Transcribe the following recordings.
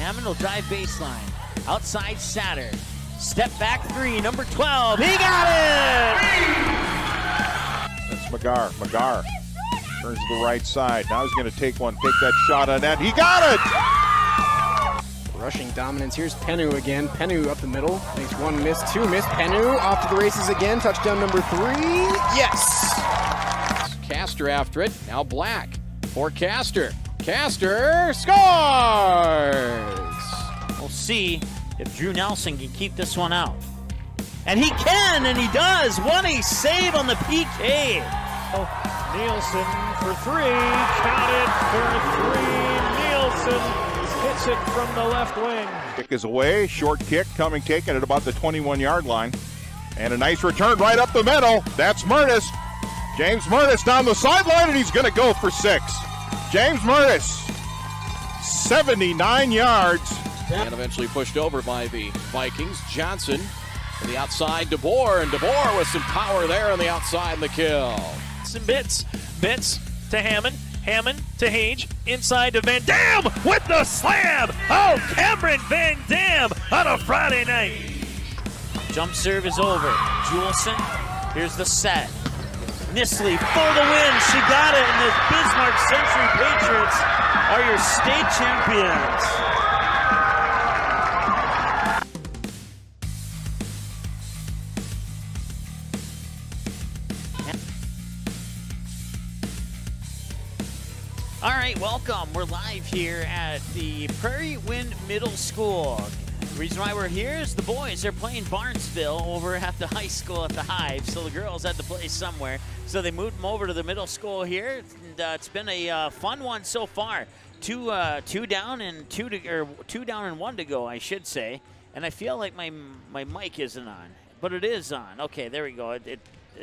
Hammond will drive baseline. Outside Satter. Step back three, number 12. He got it! That's McGar. McGar turns to the right side. Now he's going to take that shot on net. He got it! Rushing dominance. Here's Penu again. Penu up the middle. Makes one miss, two miss. Penu off to the races again. Touchdown number 3. Yes! Castor after it. Now Black for Castor. Castor scores! We'll see if Drew Nelson can keep this one out. And he can, and he does. What a save on the PK. Nielsen for 3, counted for 3. Nielsen hits it from the left wing. Kick is away, short kick taken at about the 21-yard line. And a nice return right up the middle. That's Murtis. James Murtis down the sideline, and he's going to go for 6. James Murtis, 79 yards. And eventually pushed over by the Vikings. Johnson to the outside, DeBoer, and DeBoer with some power there on the outside and the kill. Some bits to Hammond. Hammond to Hage, inside to Van Dam with the slam. Oh, Cameron Van Dam on a Friday night. Jump serve is over. Juleson, here's the set. Nisley for the win. She got it, and the Bismarck Century Patriots are your state champions. All right, welcome. We're live here at the Prairie Wind Middle School. The reason why we're here is the boys are playing Barnesville over at the high school at the Hive, so the girls had to play somewhere. So they moved them over to the middle school here, and it's been a fun one so far. Two down and one to go, I should say. And I feel like my mic isn't on, but it is on. Okay, there we go. It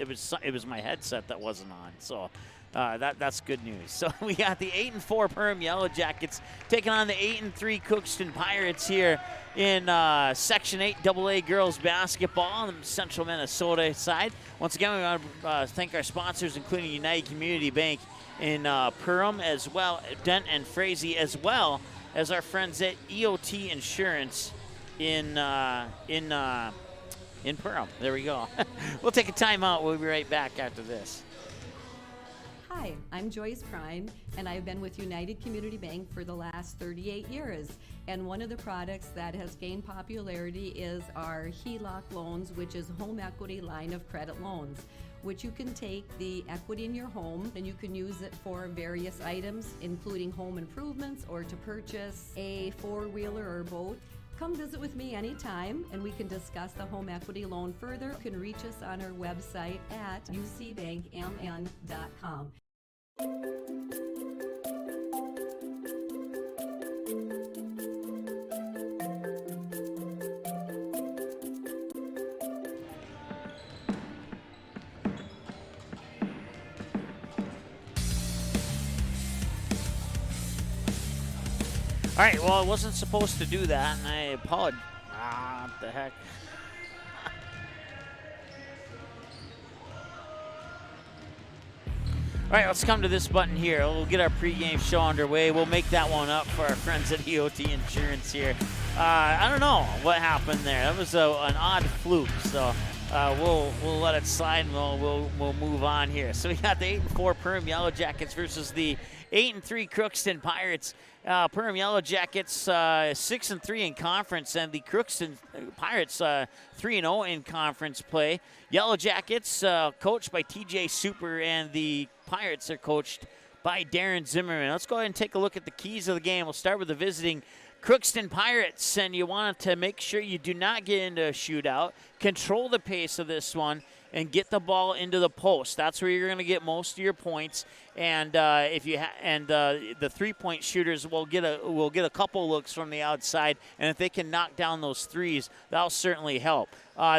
was my headset that wasn't on. So. That's good news. So we got the 8-4 Perham Yellow Jackets taking on the 8-3 Crookston Pirates here in Section 8 AA girls basketball on the Central Minnesota side. Once again, we want to thank our sponsors, including United Community Bank in Perham, as well Dent and Frazee, as well as our friends at EOT Insurance in Perham. There we go. We'll take a timeout. We'll be right back after this. Hi, I'm Joyce Prine, and I've been with United Community Bank for the last 38 years. And one of the products that has gained popularity is our HELOC loans, which is home equity line of credit loans, which you can take the equity in your home and you can use it for various items, including home improvements or to purchase a four-wheeler or boat. Come visit with me anytime and we can discuss the home equity loan further. You can reach us on our website at ucbankmn.com. All right, well, I wasn't supposed to do that, and I apologize. What the heck? All right, let's come to this button here. We'll get our pregame show underway. We'll make that one up for our friends at EOT Insurance here. I don't know what happened there. That was an odd fluke, so we'll let it slide, and we'll move on here. So we got the 8-4 Perham Yellow Jackets versus the 8-3 Crookston Pirates. Perham Yellow Jackets 6-3 in conference, and the Crookston Pirates 3-0 in conference play. Yellow Jackets coached by TJ Super, and the Pirates are coached by Darren Zimmerman. Let's go ahead and take a look at the keys of the game. We'll start with the visiting Crookston Pirates, and you want to make sure you do not get into a shootout. Control the pace of this one and get the ball into the post. That's where you're going to get most of your points. And the three-point shooters will get a couple looks from the outside, and if they can knock down those threes, that'll certainly help.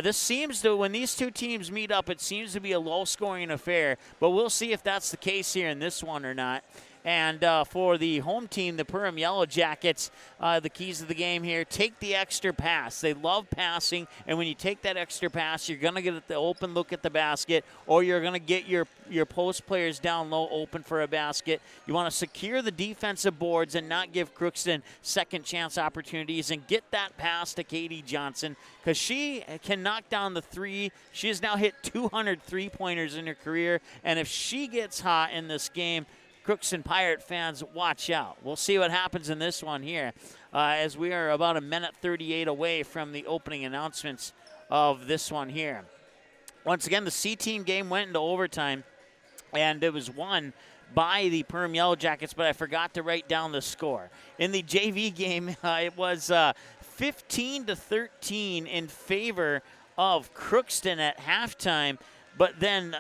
This seems to, when these two teams meet up, it seems to be a low-scoring affair, but we'll see if that's the case here in this one or not. And for the home team, the Perham Yellow Jackets, the keys of the game here, take the extra pass. They love passing, and when you take that extra pass, you're going to get the open look at the basket, or you're going to get your post players down low open for a basket. You want to secure the defensive boards and not give Crookston second chance opportunities, and get that pass to Katie Johnson, because she can knock down the three. She has now hit 200 three-pointers in her career, and if she gets hot in this game, Crookston Pirate fans, watch out. We'll see what happens in this one here, as we are about 1:38 away from the opening announcements of this one here. Once again, the C-team game went into overtime, and it was won by the Perham Yellow Jackets, but I forgot to write down the score. In the JV game, it was 15-13 in favor of Crookston at halftime. But then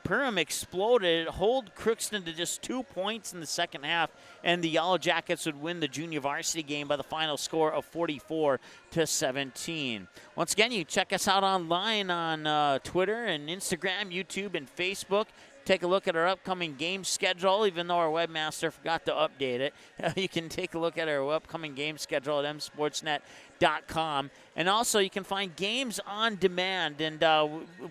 Perham exploded, hold Crookston to just 2 points in the second half, and the Yellow Jackets would win the junior varsity game by the final score of 44-17. Once again, you check us out online on Twitter and Instagram, YouTube, and Facebook. Take a look at our upcoming game schedule, even though our webmaster forgot to update it. You can take a look at our upcoming game schedule at msportsnet.com. And also, you can find games on demand. And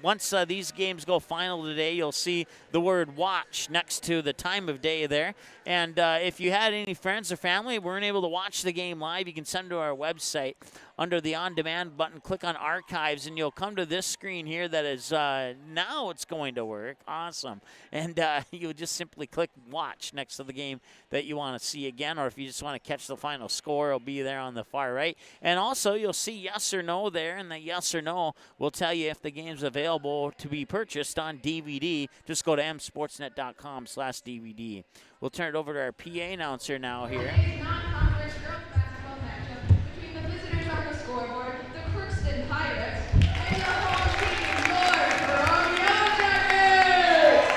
once these games go final today, you'll see the word watch next to the time of day there. And if you had any friends or family who weren't able to watch the game live, you can send them to our website. Under the on-demand button, click on archives, and you'll come to this screen here that is now it's going to work. Awesome. And you'll just simply click watch next to the game that you want to see again, or if you just want to catch the final score, it'll be there on the far right. And also, you'll see yes or no there, and the yes or no will tell you if the game's available to be purchased on DVD. Just go to msportsnet.com/DVD. We'll turn it over to our PA announcer now here. Scoreboard, the Crookston Pirates, and your home team, your Perham Yellow Jackets!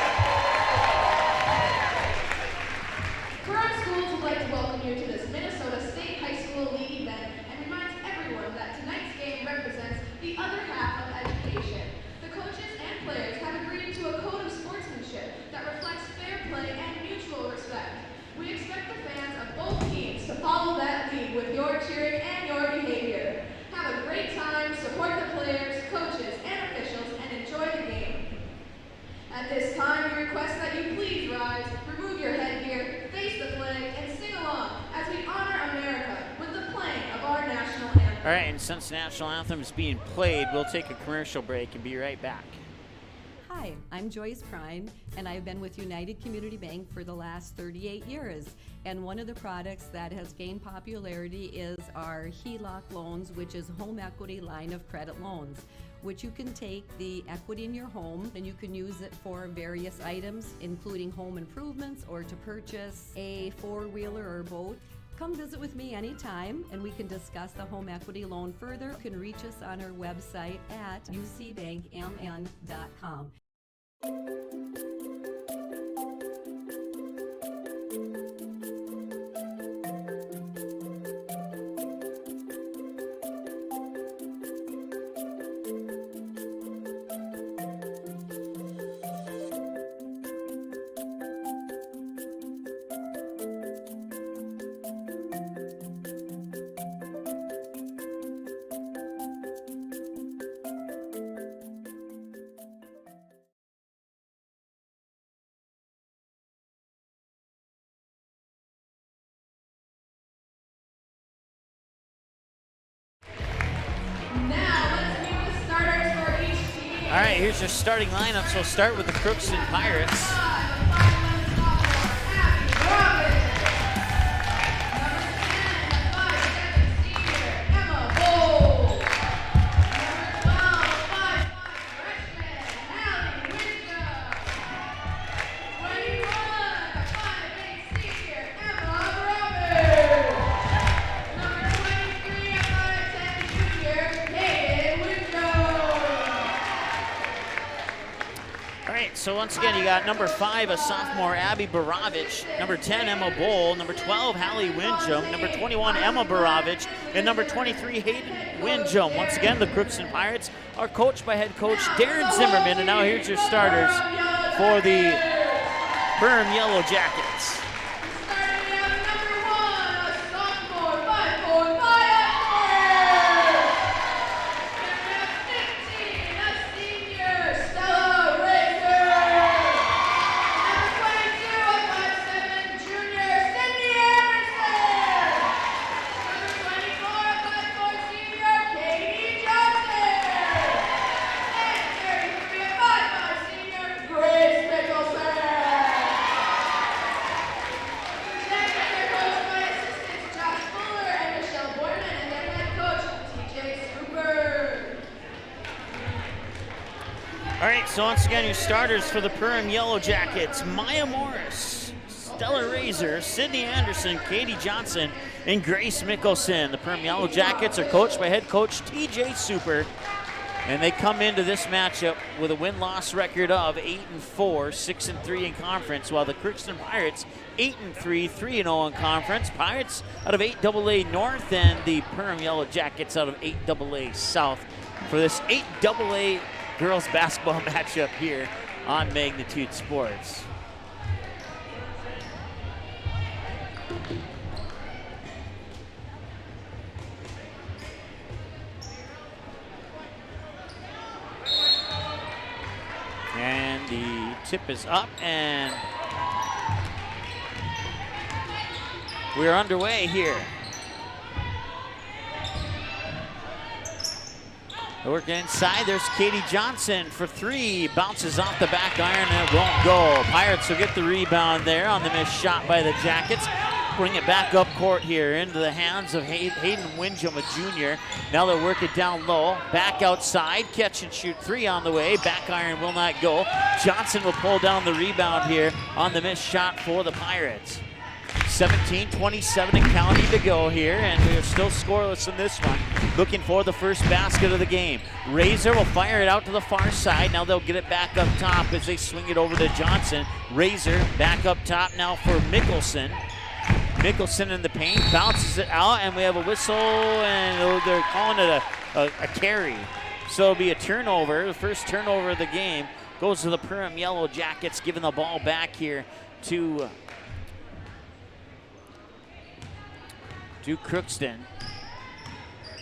Perham Schools would like to welcome you to this Minnesota State High School League event and reminds everyone that tonight's game represents the other half of education. The coaches and players have agreed to a code of sportsmanship that reflects fair play and mutual respect. We expect the fans of both teams to follow that lead with your cheering and your behavior. Have a great time, support the players, coaches, and officials, and enjoy the game. At this time, we request that you please rise, remove your headgear, face the flag, and sing along as we honor America with the playing of our national anthem. All right, and since the national anthem is being played, we'll take a commercial break and be right back. Hi, I'm Joyce Prine, and I've been with United Community Bank for the last 38 years. And one of the products that has gained popularity is our HELOC loans, which is home equity line of credit loans, which you can take the equity in your home and you can use it for various items, including home improvements or to purchase a four-wheeler or boat. Come visit with me anytime and we can discuss the home equity loan further. You can reach us on our website at ucbankmn.com. All right, here's your starting lineup. So we'll start with the Crookston Pirates. So once again, you got number 5, a sophomore, Abby Baravich, number 10, Emma Bowl, number 12, Hallie Windjum, number 21, Emma Baravich, and number 23, Hayden Windjum. Once again, the Crookston Pirates are coached by head coach Darren Zimmerman, and now here's your starters for the Perham Yellow Jackets. right, so once again, your starters for the Perham Yellow Jackets: Maya Morris, Stella Razor, Sydney Anderson, Katie Johnson, and Grace Mickelson. The Perham Yellow Jackets are coached by head coach TJ Super, and they come into this matchup with a win-loss record of 8-4, 6-3 in conference, while the Crookston Pirates 8-3, 3-0 in conference. Pirates out of 8AA North, and the Perham Yellow Jackets out of 8AA South for this 8AA girls basketball matchup here on Magnitude Sports. And the tip is up, and we're underway here. Working inside, there's Katie Johnson for three. Bounces off the back iron and it won't go. Pirates will get the rebound there on the missed shot by the Jackets. Bring it back up court here into the hands of Hayden Windjam, a junior. Now they'll work it down low. Back outside, catch and shoot three on the way. Back iron will not go. Johnson will pull down the rebound here on the missed shot for the Pirates. 17-27 and counting to go here, and we are still scoreless in this one. Looking for the first basket of the game. Razor will fire it out to the far side. Now they'll get it back up top as they swing it over to Johnson. Razor back up top now for Mickelson. Mickelson in the paint, bounces it out, and we have a whistle, and they're calling it a carry. So it'll be a turnover. The first turnover of the game goes to the Perham Yellow Jackets, giving the ball back here to Crookston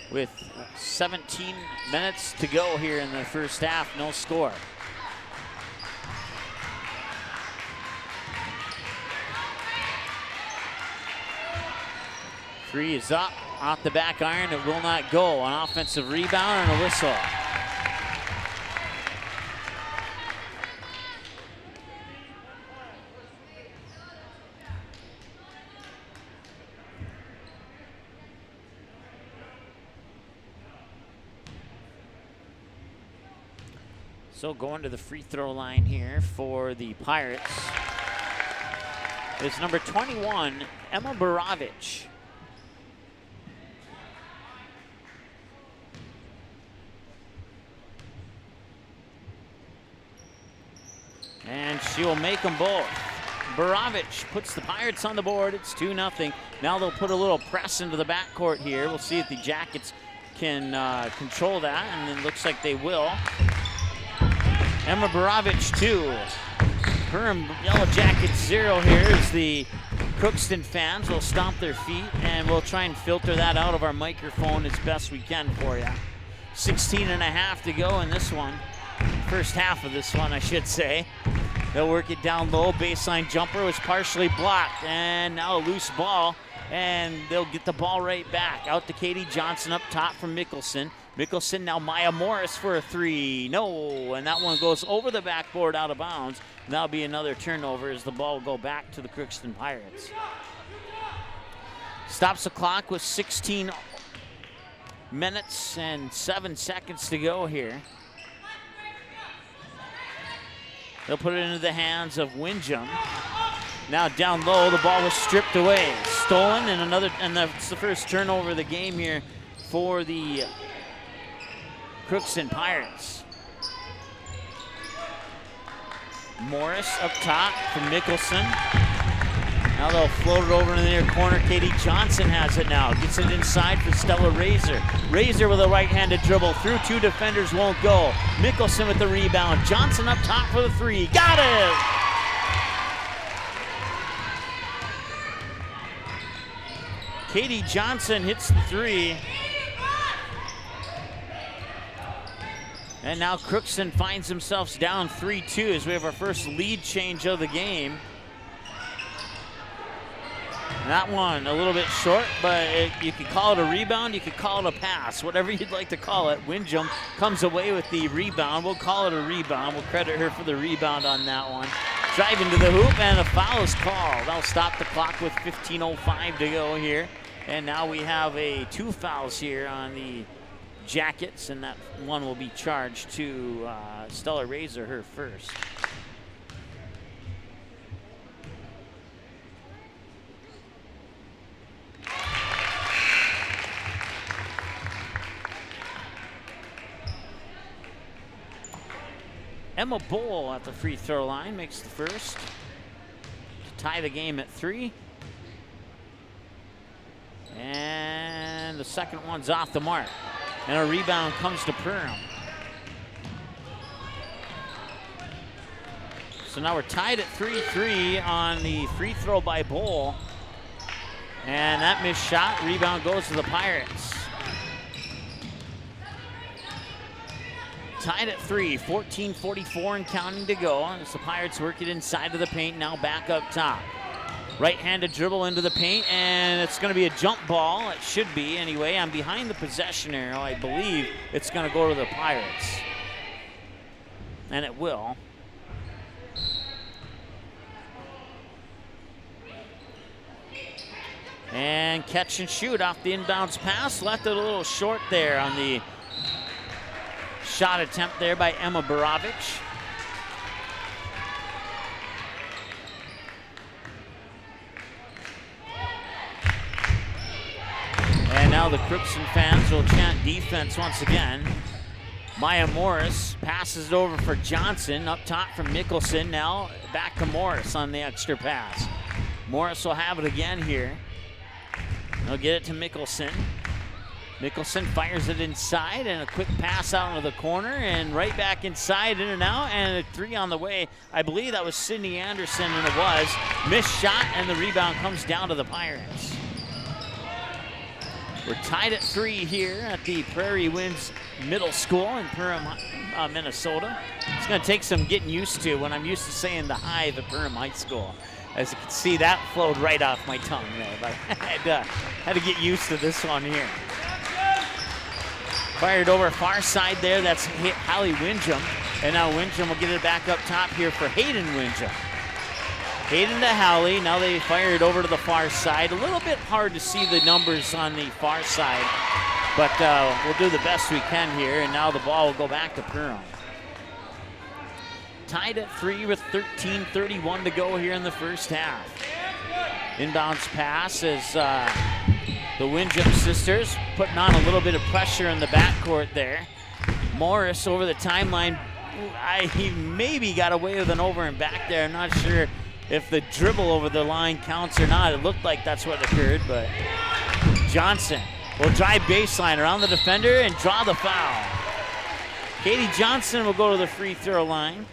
with 17 minutes to go here in the first half, no score. Three is up, off the back iron, it will not go. An offensive rebound and a whistle. So going to the free throw line here for the Pirates is number 21, Emma Barovich. And she will make them both. Barovich puts the Pirates on the board. It's 2-0. Now they'll put a little press into the backcourt here. We'll see if the Jackets can control that, and it looks like they will. Emma Barovich 2. Perham Yellow Jackets 0 here as the Crookston fans will stomp their feet, and we'll try and filter that out of our microphone as best we can for you. 16.5 to go in this one. First half of this one, I should say. They'll work it down low. Baseline jumper was partially blocked, and now a loose ball, and they'll get the ball right back. Out to Katie Johnson up top from Mickelson. Mickelson now Maya Morris for a three. No, and that one goes over the backboard out of bounds. That'll be another turnover as the ball will go back to the Crookston Pirates. Stops the clock with 16 minutes and 7 seconds to go here. They'll put it into the hands of Windjam. Now down low, the ball was stripped away. Stolen, and that's the first turnover of the game here for the Crookston Pirates. Morris up top for Mickelson. Now they'll float it over in the near corner. Katie Johnson has it now. Gets it inside for Stella Razor. Razor with a right-handed dribble. Through two defenders, won't go. Mickelson with the rebound. Johnson up top for the three. Got it! Katie Johnson hits the three. And now Crookston finds themselves down 3-2 as we have our first lead change of the game. That one a little bit short, but you could call it a rebound, you could call it a pass, whatever you'd like to call it. Windjam comes away with the rebound. We'll call it a rebound. We'll credit her for the rebound on that one. Driving to the hoop, and a foul is called. That'll stop the clock with 15:05 to go here. And now we have two fouls here on the jackets, and that one will be charged to Stella Razor, her first. Emma Bowl at the free throw line makes the first to tie the game at 3. And the second one's off the mark. And a rebound comes to Perham. So now we're tied at 3-3 on the free throw by Bowl. And that missed shot, rebound goes to the Pirates. Tied at 3, 14:44 and counting to go. As the Pirates work it inside of the paint, now back up top. Right-handed dribble into the paint, and it's going to be a jump ball. It should be anyway. I'm behind the possession arrow. I believe it's going to go to the Pirates. And it will. And catch and shoot off the inbounds pass. Left it a little short there on the shot attempt there by Emma Borovich. And now the Crookston fans will chant defense once again. Maya Morris passes it over for Johnson. Up top from Mickelson. Now back to Morris on the extra pass. Morris will have it again here. They'll get it to Mickelson. Mickelson fires it inside, and a quick pass out into the corner, and right back inside, in and out, and a 3 on the way. I believe that was Sydney Anderson, and it was. Missed shot, and the rebound comes down to the Pirates. We're tied at 3 here at the Prairie Winds Middle School in Perham, Minnesota. It's going to take some getting used to when I'm used to saying the Hive at Perham High School. As you can see, that flowed right off my tongue there, but I had to get used to this one here. Fired over far side there, that's Hallie Windham. And now Windham will get it back up top here for Hayden Windham. Hayden to Hallie, now they fire it over to the far side. A little bit hard to see the numbers on the far side, but we'll do the best we can here, and now the ball will go back to Perham. Tied at 3 with 13:31 to go here in the first half. Inbounds pass as the Windham sisters putting on a little bit of pressure in the backcourt there. Morris over the timeline. He maybe got away with an over and back there. I'm not sure if the dribble over the line counts or not. It looked like that's what occurred, but Johnson will drive baseline around the defender and draw the foul. Katie Johnson will go to the free throw line.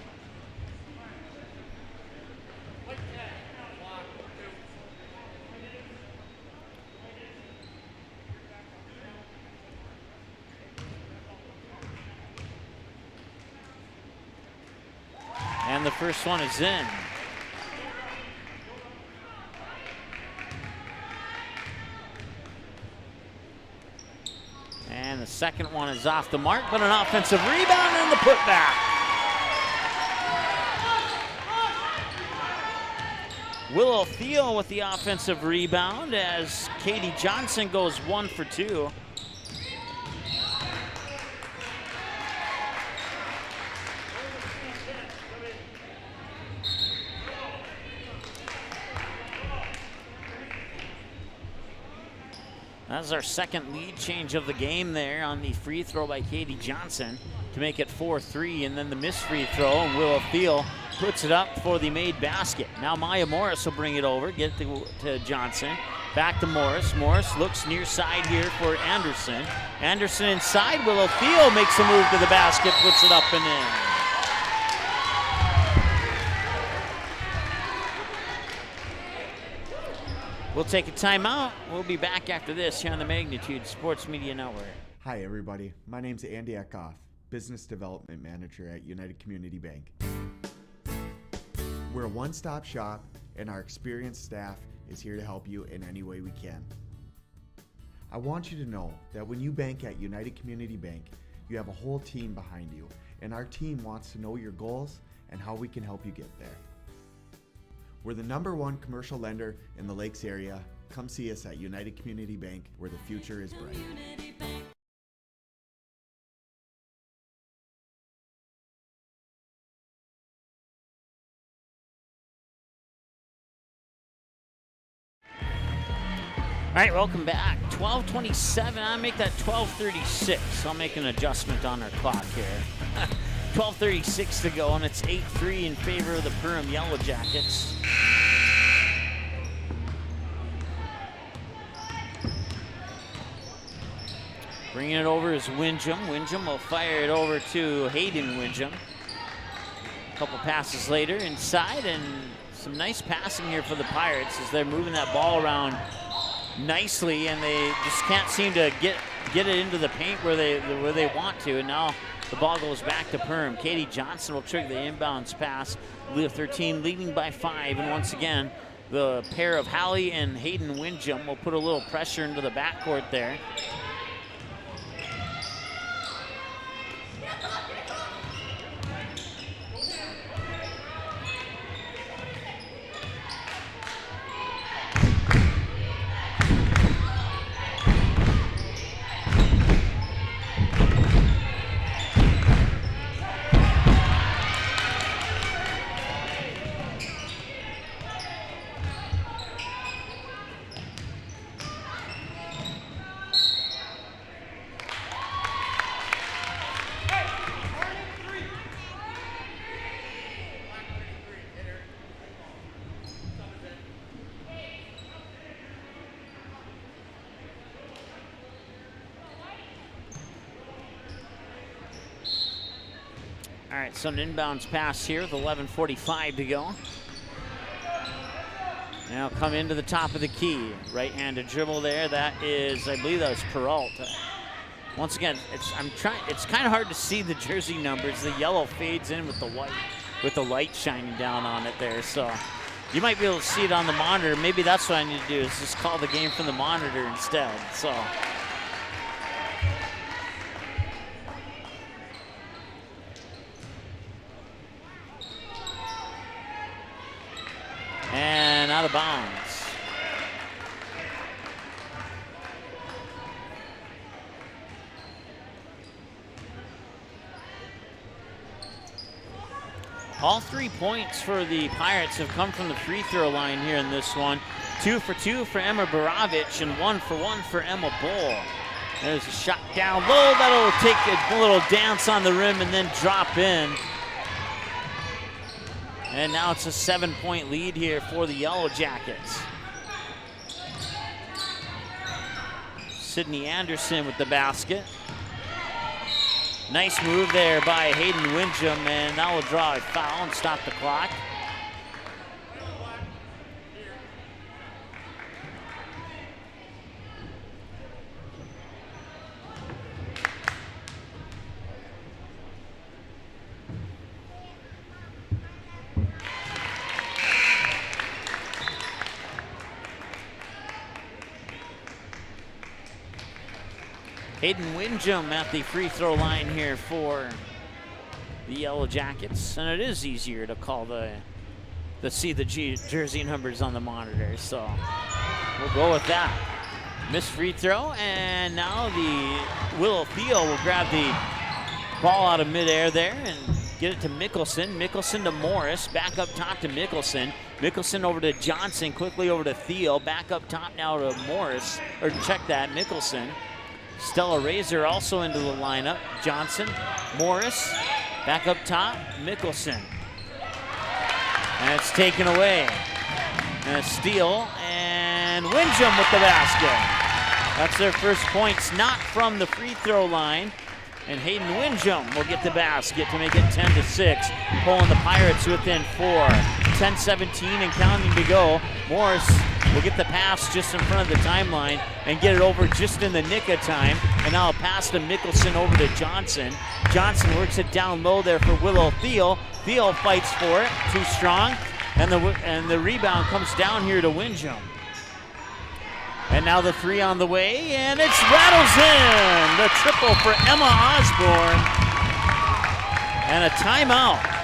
And the first one is in. And the second one is off the mark, but an offensive rebound and the putback. Willow Thiel with the offensive rebound as Katie Johnson goes 1 for 2. That's our second lead change of the game there on the free throw by Katie Johnson to make it 4-3, and then the missed free throw, and Willow Thiel puts it up for the made basket. Now Maya Morris will bring it over, get it to Johnson. Back to Morris. Morris looks near side here for Anderson. Anderson inside. Willow Thiel makes a move to the basket, puts it up and in. We'll take a timeout. We'll be back after this here on the Magnitude Sports Media Network. Hi, everybody. My name's Andy Eckhoff, Business Development Manager at United Community Bank. We're a one-stop shop, and our experienced staff is here to help you in any way we can. I want you to know that when you bank at United Community Bank, you have a whole team behind you, and our team wants to know your goals and how we can help you get there. We're the #1 commercial lender in the Lakes area. Come see us at United Community Bank, where the future is bright. All right, welcome back. 12:27. I'll make that 12:36. I'll make an adjustment on our clock here. 12:36 to go, and it's 8-3 in favor of the Perham Yellow Jackets. Bringing it over is Windjam. Windjam will fire it over to Hayden Windjam. A couple passes later inside, and some nice passing here for the Pirates as they're moving that ball around nicely, and they just can't seem to get it into the paint where they want to. And now the ball goes back to Perham. Katie Johnson will trigger the inbounds pass. Leah 13 leading by 5, and once again the pair of Hallie and Hayden Windjam will put a little pressure into the backcourt there. All right, so an inbounds pass here with 11:45 to go. Now come into the top of the key. Right-handed dribble there. That is, I believe that was Peralta. Once again, it's kind of hard to see the jersey numbers. The yellow fades in with the white, with the light shining down on it there. So you might be able to see it on the monitor. Maybe that's what I need to do, is just call the game from the monitor instead. So. And out of bounds. All 3 points for the Pirates have come from the free throw line here in this one. 2 for 2 for Emma Baravich and 1 for 1 for Emma Bull. There's a shot down low that'll take a little dance on the rim and then drop in. And now it's a 7-point lead here for the Yellow Jackets. Sydney Anderson with the basket. Nice move there by Hayden Windjam, and that will draw a foul and stop the clock. Hayden Windjam at the free throw line here for the Yellow Jackets, and it is easier to call see the jersey numbers on the monitor, so we'll go with that. Missed free throw, and now the Willow Theo will grab the ball out of midair there and get it to Mickelson. Mickelson to Morris, back up top to Mickelson. Mickelson over to Johnson, quickly over to Theo, back up top now to Morris, or check that, Mickelson. Stella Razor also into the lineup. Johnson, Morris, back up top, Mickelson. And it's taken away. And a steal, and Windjam with the basket. That's their first points, not from the free throw line. And Hayden Windjam will get the basket to make it 10-6, pulling the Pirates within 4. 10-17 and counting to go. Morris will get the pass just in front of the timeline and get it over just in the nick of time. And now a pass to Mickelson over to Johnson. Johnson works it down low there for Willow Theo. Theo fights for it, too strong. And the rebound comes down here to Windjam. And now the three on the way, and it rattles in. The triple for Emma Osborne. And a timeout.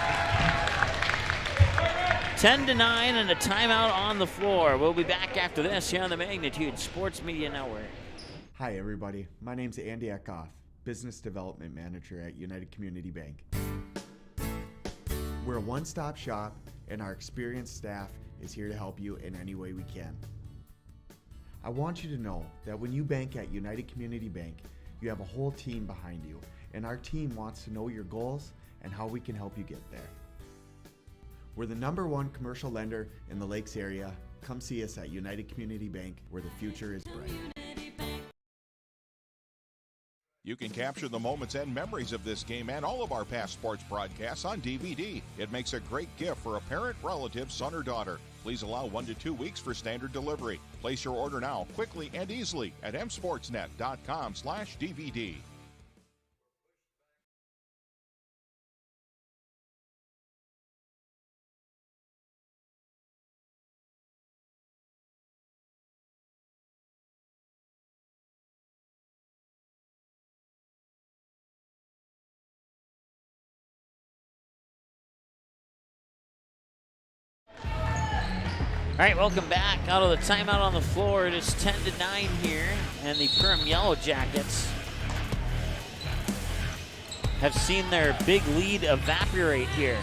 10-9 and a timeout on the floor. We'll be back after this here on the Magnitude Sports Media Network. Hi, everybody. My name's Andy Eckhoff, Business Development Manager at United Community Bank. We're a one-stop shop, and our experienced staff is here to help you in any way we can. I want you to know that when you bank at United Community Bank, you have a whole team behind you, and our team wants to know your goals and how we can help you get there. We're the #1 commercial lender in the Lakes area. Come see us at United Community Bank, where the future is bright. You can capture the moments and memories of this game and all of our past sports broadcasts on DVD. It makes a great gift for a parent, relative, son, or daughter. Please allow 1 to 2 weeks for standard delivery. Place your order now, quickly and easily at msportsnet.com/DVD. All right, welcome back. Out of the timeout on the floor, it is 10-9 here, and the Perham Yellow Jackets have seen their big lead evaporate here.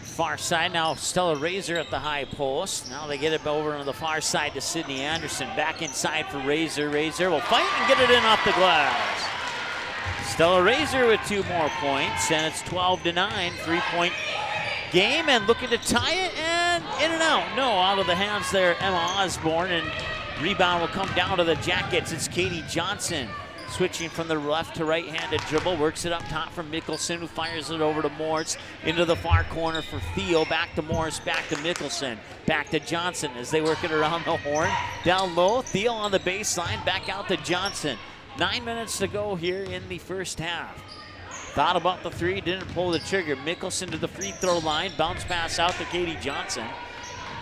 Far side now, Stella Razor at the high post. Now they get it over on the far side to Sydney Anderson. Back inside for Razor. Razor will fight and get it in off the glass. Stella Razor with 2 more points, and it's 12-9, 3-point game, and looking to tie it, and in and out. No, out of the hands there, Emma Osborne, and rebound will come down to the Jackets. It's Katie Johnson switching from the left to right-handed dribble, works it up top from Mickelson, who fires it over to Morris, into the far corner for Theo, back to Morris, back to Mickelson, back to Johnson as they work it around the horn. Down low, Theo on the baseline, back out to Johnson. 9 minutes to go here in the first half. Thought about the three, didn't pull the trigger. Mickelson to the free throw line, bounce pass out to Katie Johnson.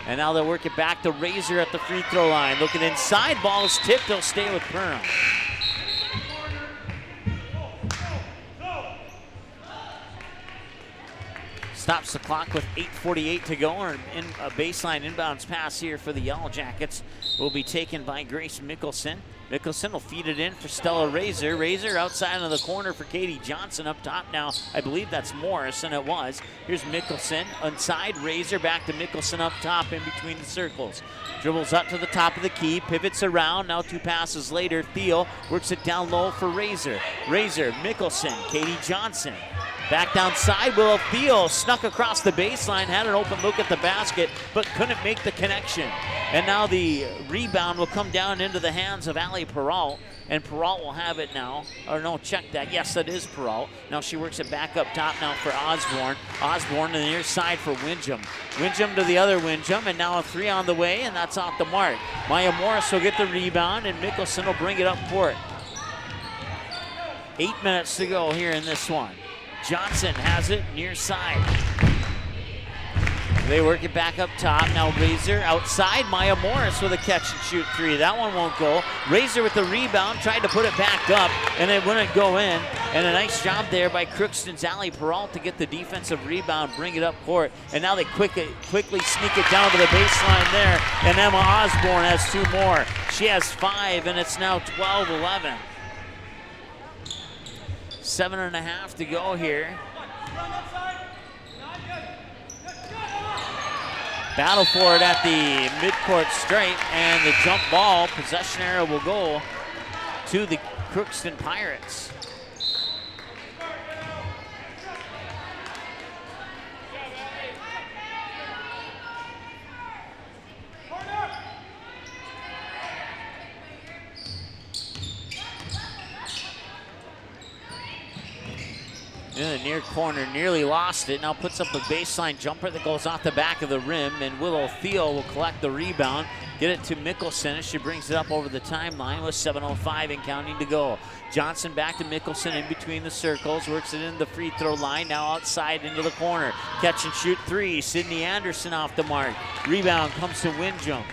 And now they'll work it back to Razor at the free throw line. Looking inside, ball is tipped, they'll stay with Perham. Stops the clock with 8:48 to go, and a baseline inbounds pass here for the Yellow Jackets will be taken by Grace Mickelson. Mickelson will feed it in for Stella Razor. Razor outside of the corner for Katie Johnson. Up top now, I believe that's Morris, and it was. Here's Mickelson inside, Razor back to Mickelson up top in between the circles. Dribbles up to the top of the key, pivots around, now 2 passes later. Theo works it down low for Razor. Razor, Mickelson, Katie Johnson. Back down side, Willow Theo snuck across the baseline, had an open look at the basket, but couldn't make the connection. And now the rebound will come down into the hands of Allie Peralt, and Peralt will have it now. Or no, check that. Yes, that is Peralt. Now she works it back up top now for Osborne. Osborne to the near side for Windjam. Windjam to the other Windjam, and now a 3 on the way, and that's off the mark. Maya Morris will get the rebound, and Mickelson will bring it up court. 8 minutes to go here in this one. Johnson has it near side. They work it back up top. Now Razor outside. Maya Morris with a catch and shoot 3. That one won't go. Razor with the rebound, tried to put it back up, and it wouldn't go in. And a nice job there by Crookston's Allie Peralt to get the defensive rebound, bring it up court. And now they quickly sneak it down to the baseline there. And Emma Osborne has 2 more. She has 5, and it's now 12-11. 7.5 to go here. Battle for it at the midcourt stripe, and the jump ball possession arrow will go to the Crookston Pirates. In the near corner, nearly lost it. Now puts up a baseline jumper that goes off the back of the rim, and Willow Theo will collect the rebound, get it to Mickelson as she brings it up over the timeline with 7:05 and counting to go. Johnson back to Mickelson in between the circles, works it in the free throw line, now outside into the corner. Catch and shoot 3, Sydney Anderson off the mark. Rebound comes to Windjam.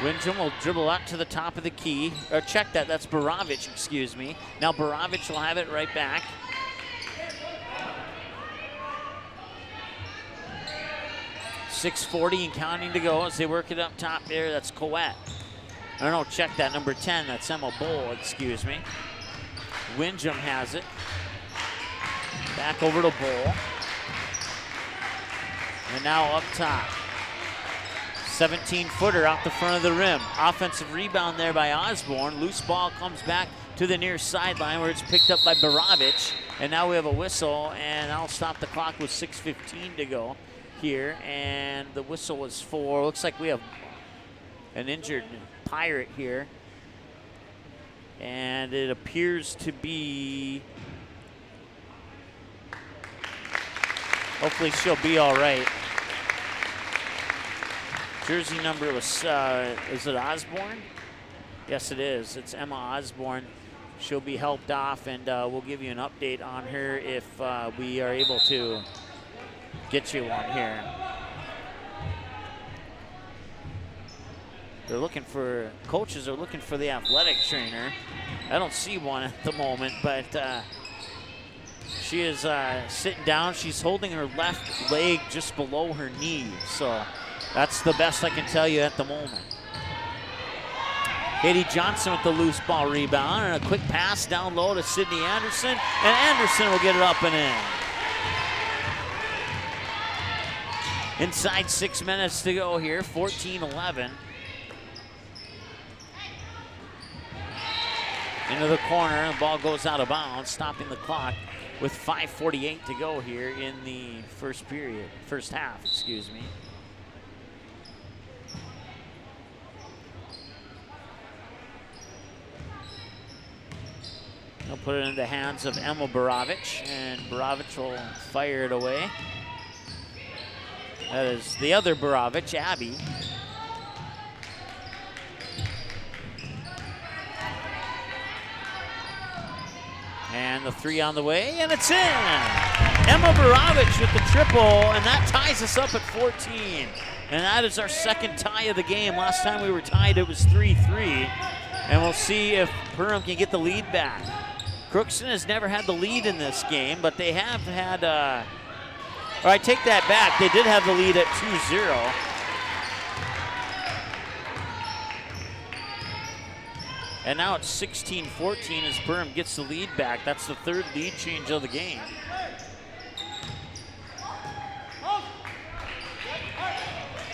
Windjam will dribble out to the top of the key, or check that, that's Baravich, excuse me. Now Baravich will have it right back. .640 and counting to go as they work it up top there, that's Coette. No, check that, number 10, that's Emma Bowl, excuse me. Windjam has it. Back over to Bowl. And now up top. 17-footer out the front of the rim. Offensive rebound there by Osborne. Loose ball comes back to the near sideline where it's picked up by Baravich. And now we have a whistle, and I'll stop the clock with 6:15 to go here. And the whistle was for, looks like we have an injured Pirate here. And it appears to be, hopefully she'll be all right. Jersey number was, is it Osborne? Yes, it is. It's Emma Osborne. She'll be helped off, and we'll give you an update on her if we are able to get you one here. They're looking for, coaches are looking for the athletic trainer. I don't see one at the moment, but she is sitting down. She's holding her left leg just below her knee, so that's the best I can tell you at the moment. Katie Johnson with the loose ball rebound, and a quick pass down low to Sydney Anderson, and Anderson will get it up and in. Inside 6 minutes to go here, 14-11. Into the corner, the ball goes out of bounds, stopping the clock with 5:48 to go here in the first half, excuse me. They'll put it in the hands of Emma Baravich, and Baravich will fire it away. That is the other Baravich, Abby. And the three on the way, and it's in! Emma Baravich with the triple, and that ties us up at 14. And that is our second tie of the game. Last time we were tied, it was 3-3. And we'll see if Perham can get the lead back. Crookston has never had the lead in this game, but they have had, or I take that back, they did have the lead at 2-0. And now it's 16-14 as Perham gets the lead back. That's the third lead change of the game.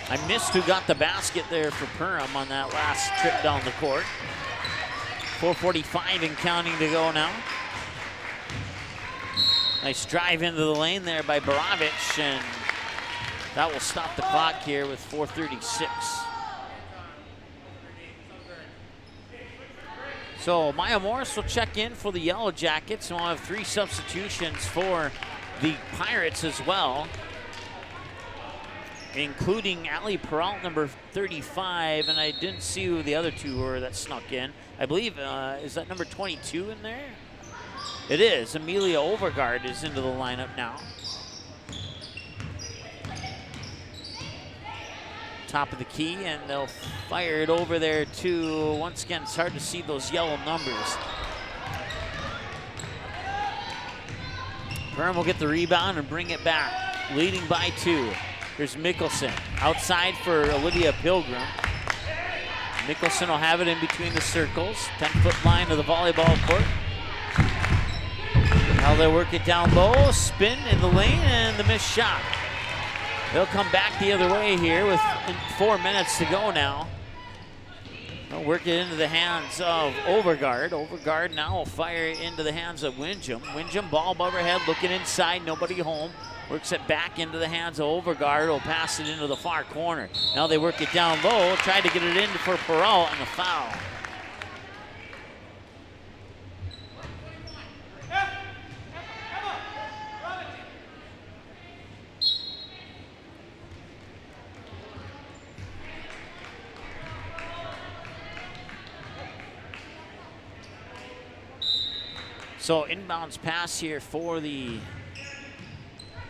I missed who got the basket there for Perham on that last trip down the court. 4:45 and counting to go now. Nice drive into the lane there by Baravich, and that will stop the clock here with 4:36. So Maya Morris will check in for the Yellow Jackets, and we'll have 3 substitutions for the Pirates as well, including Ali Peralt, number 35, and I didn't see who the other 2 were that snuck in. I believe, is that number 22 in there? It is. Amelia Overgaard is into the lineup now. Top of the key, and they'll fire it over there to, once again, it's hard to see those yellow numbers. Perham will get the rebound and bring it back, leading by 2. Here's Mickelson, outside for Olivia Pilgrim. Mickelson will have it in between the circles, 10-foot line of the volleyball court. Now they work it down low, spin in the lane, and the missed shot. They'll come back the other way here with 4 minutes to go now. They'll work it into the hands of Overgaard. Overgaard now will fire it into the hands of Windjam. Windjam, ball above her head, looking inside, nobody home. Works it back into the hands of Overgaard, will pass it into the far corner. Now they work it down low, tried to get it in for Peralt, and a foul. So inbounds pass here for the,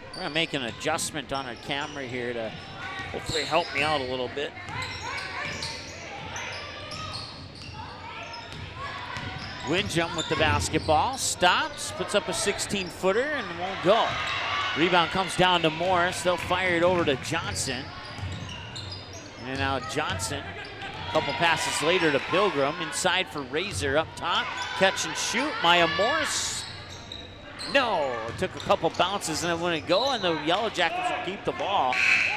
we're gonna make an adjustment on our camera here to hopefully help me out a little bit. Windjam with the basketball, stops, puts up a 16-footer and won't go. Rebound comes down to Morris, they'll fire it over to Johnson. And now Johnson, a couple passes later to Pilgrim, inside for Razor up top, catch and shoot, Maya Morris. No, it took a couple bounces and it wouldn't go, and the Yellow Jackets will keep the ball.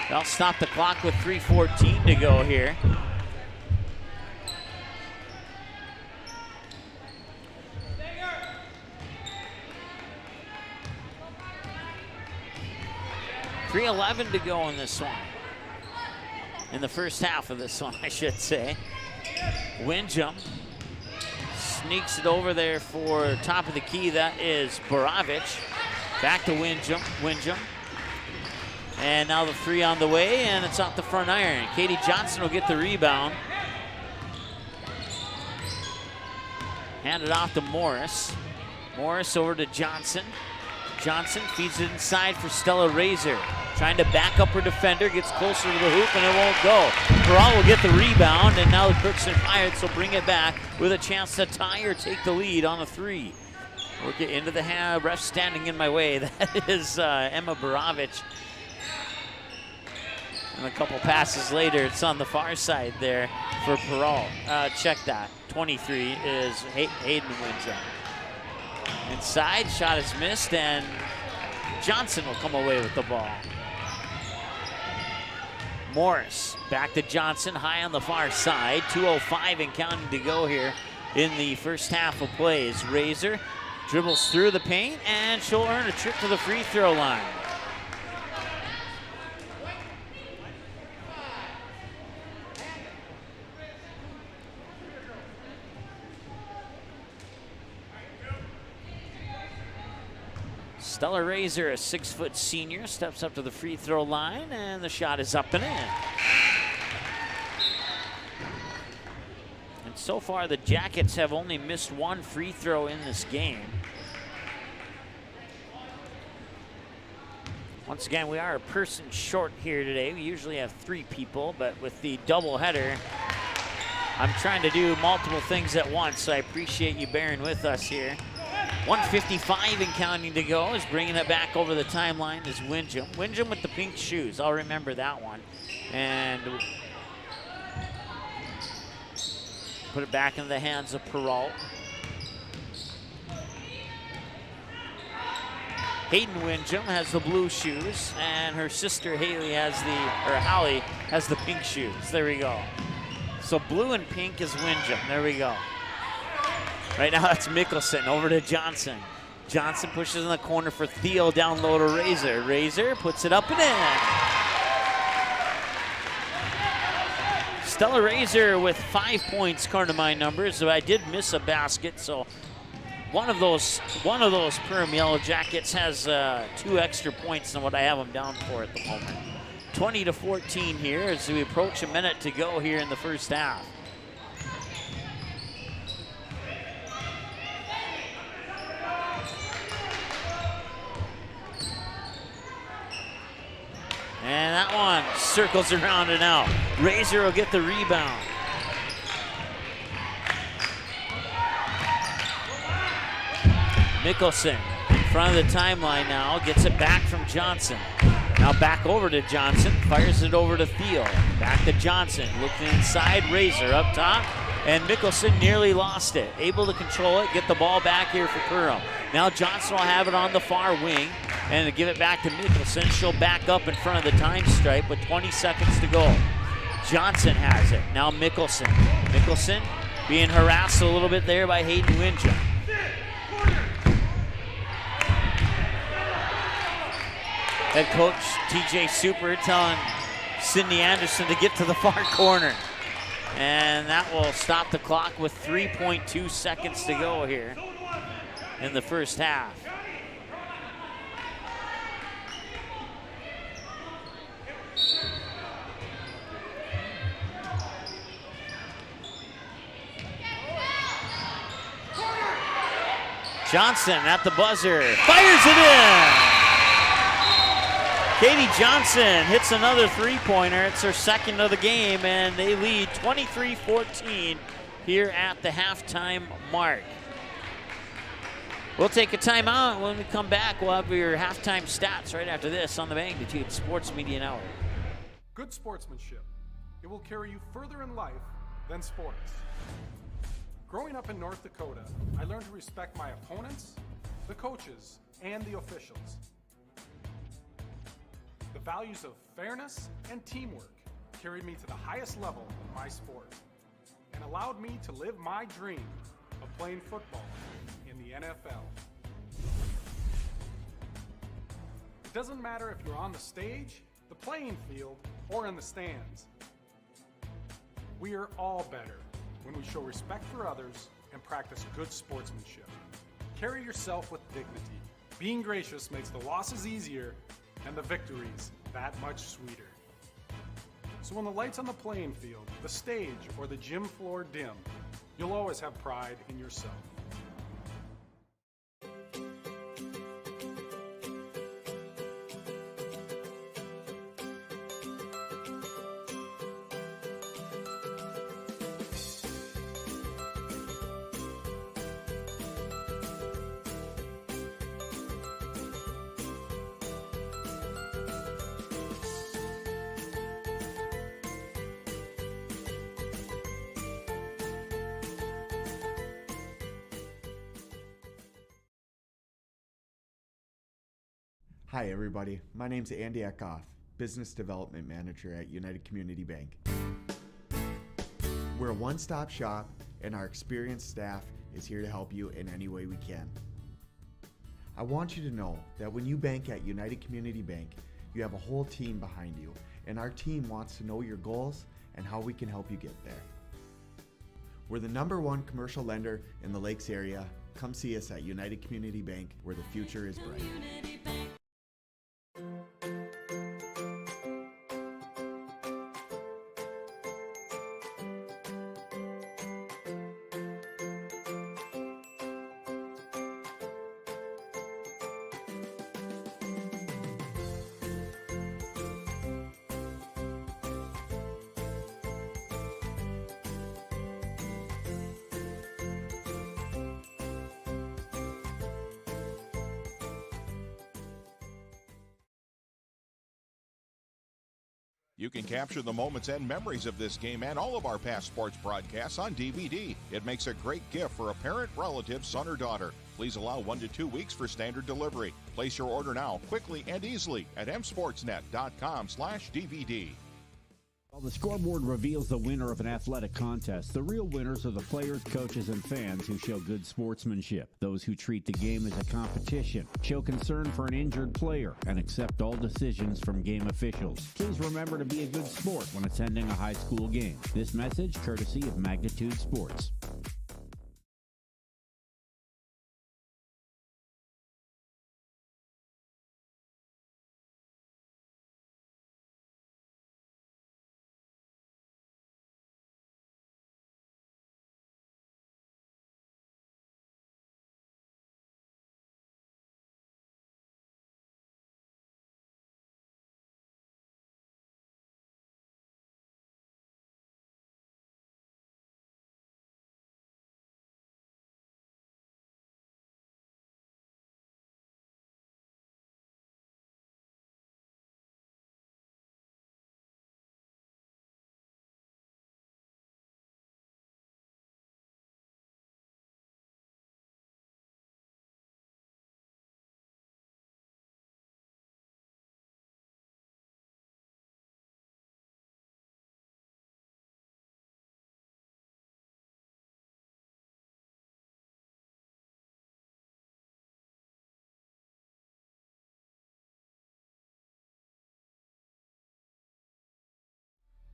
They'll stop the clock with 3:14 to go here. .311 to go in this one. In the first half of this one, I should say. Windjam sneaks it over there for top of the key. That is Borovich. Back to Windjam. And now the three on the way, and it's off the front iron. Katie Johnson will get the rebound. Hand it off to Morris. Morris over to Johnson. Johnson feeds it inside for Stella Razor. Trying to back up her defender, gets closer to the hoop, and it won't go. Perham will get the rebound, and now the Crookston Pirates will bring it back with a chance to tie or take the lead on a three. Work it into the hand, ref standing in my way. That is Emma Borovich. And a couple passes later, it's on the far side there for Perham. Check that. 23 is Hayden Windjam. Inside, shot is missed, and Johnson will come away with the ball. Morris back to Johnson, high on the far side. 2:05 and counting to go here in the first half of plays. Razor dribbles through the paint, and she'll earn a trip to the free throw line. Stella Razor, a 6-foot senior, steps up to the free throw line, and the shot is up and in. And so far, the Jackets have only missed one free throw in this game. Once again, we are a person short here today. We usually have 3 people, but with the doubleheader, I'm trying to do multiple things at once, so I appreciate you bearing with us here. 1:55 and counting to go is bringing it back over the timeline is Windjam. Windjam with the pink shoes. I'll remember that one. And put it back in the hands of Perham. Hayden Windjam has the blue shoes, and her sister Hallie has the pink shoes. There we go. So blue and pink is Windjam. There we go. Right now it's Mickelson over to Johnson. Johnson pushes in the corner for Theo, down low to Razor. Razor puts it up and in. Stella Razor with 5 points, according to my numbers. So I did miss a basket, so one of those Perham Yellow Jackets has 2 extra points than what I have them down for at the moment. 20-14 here as we approach a minute to go here in the first half. And that one circles around and out. Razor will get the rebound. Mickelson in front of the timeline now, gets it back from Johnson. Now back over to Johnson, fires it over to Theo. Back to Johnson, looking inside, Razor up top, and Mickelson nearly lost it. Able to control it, get the ball back here for Perham. Now Johnson will have it on the far wing, and to give it back to Mickelson. She'll back up in front of the time stripe with 20 seconds to go. Johnson has it. Now Mickelson. Mickelson being harassed a little bit there by Hayden Windjam. Head coach TJ Super telling Sydney Anderson to get to the far corner. And that will stop the clock with 3.2 seconds to go here in the first half. Johnson at the buzzer, fires it in! Katie Johnson hits another three-pointer. It's her second of the game, and they lead 23-14 here at the halftime mark. We'll take a timeout. When we come back, we'll have your halftime stats right after this on the Magnitude Sports Media Network. Good sportsmanship. It will carry you further in life than sports. Growing up in North Dakota, I learned to respect my opponents, the coaches, and the officials. The values of fairness and teamwork carried me to the highest level of my sport and allowed me to live my dream of playing football in the NFL. It doesn't matter if you're on the stage, the playing field, or in the stands. We are all better when we show respect for others and practice good sportsmanship. Carry yourself with dignity. Being gracious makes the losses easier and the victories that much sweeter. So when the lights on the playing field, the stage, or the gym floor dim, you'll always have pride in yourself. Hi everybody, my name's Andy Eckhoff, Business Development Manager at United Community Bank. We're a one-stop shop and our experienced staff is here to help you in any way we can. I want you to know that when you bank at United Community Bank, you have a whole team behind you, and our team wants to know your goals and how we can help you get there. We're the #1 commercial lender in the Lakes area. Come see us at United Community Bank, where the future is bright. You can capture the moments and memories of this game and all of our past sports broadcasts on DVD. It makes a great gift for a parent, relative, son, or daughter. Please allow 1 to 2 weeks for standard delivery. Place your order now, quickly and easily at msportsnet.com/DVD. While the scoreboard reveals the winner of an athletic contest, the real winners are the players, coaches, and fans who show good sportsmanship. Those who treat the game as a competition, show concern for an injured player, and accept all decisions from game officials. Please remember to be a good sport when attending a high school game. This message courtesy of Magnitude Sports.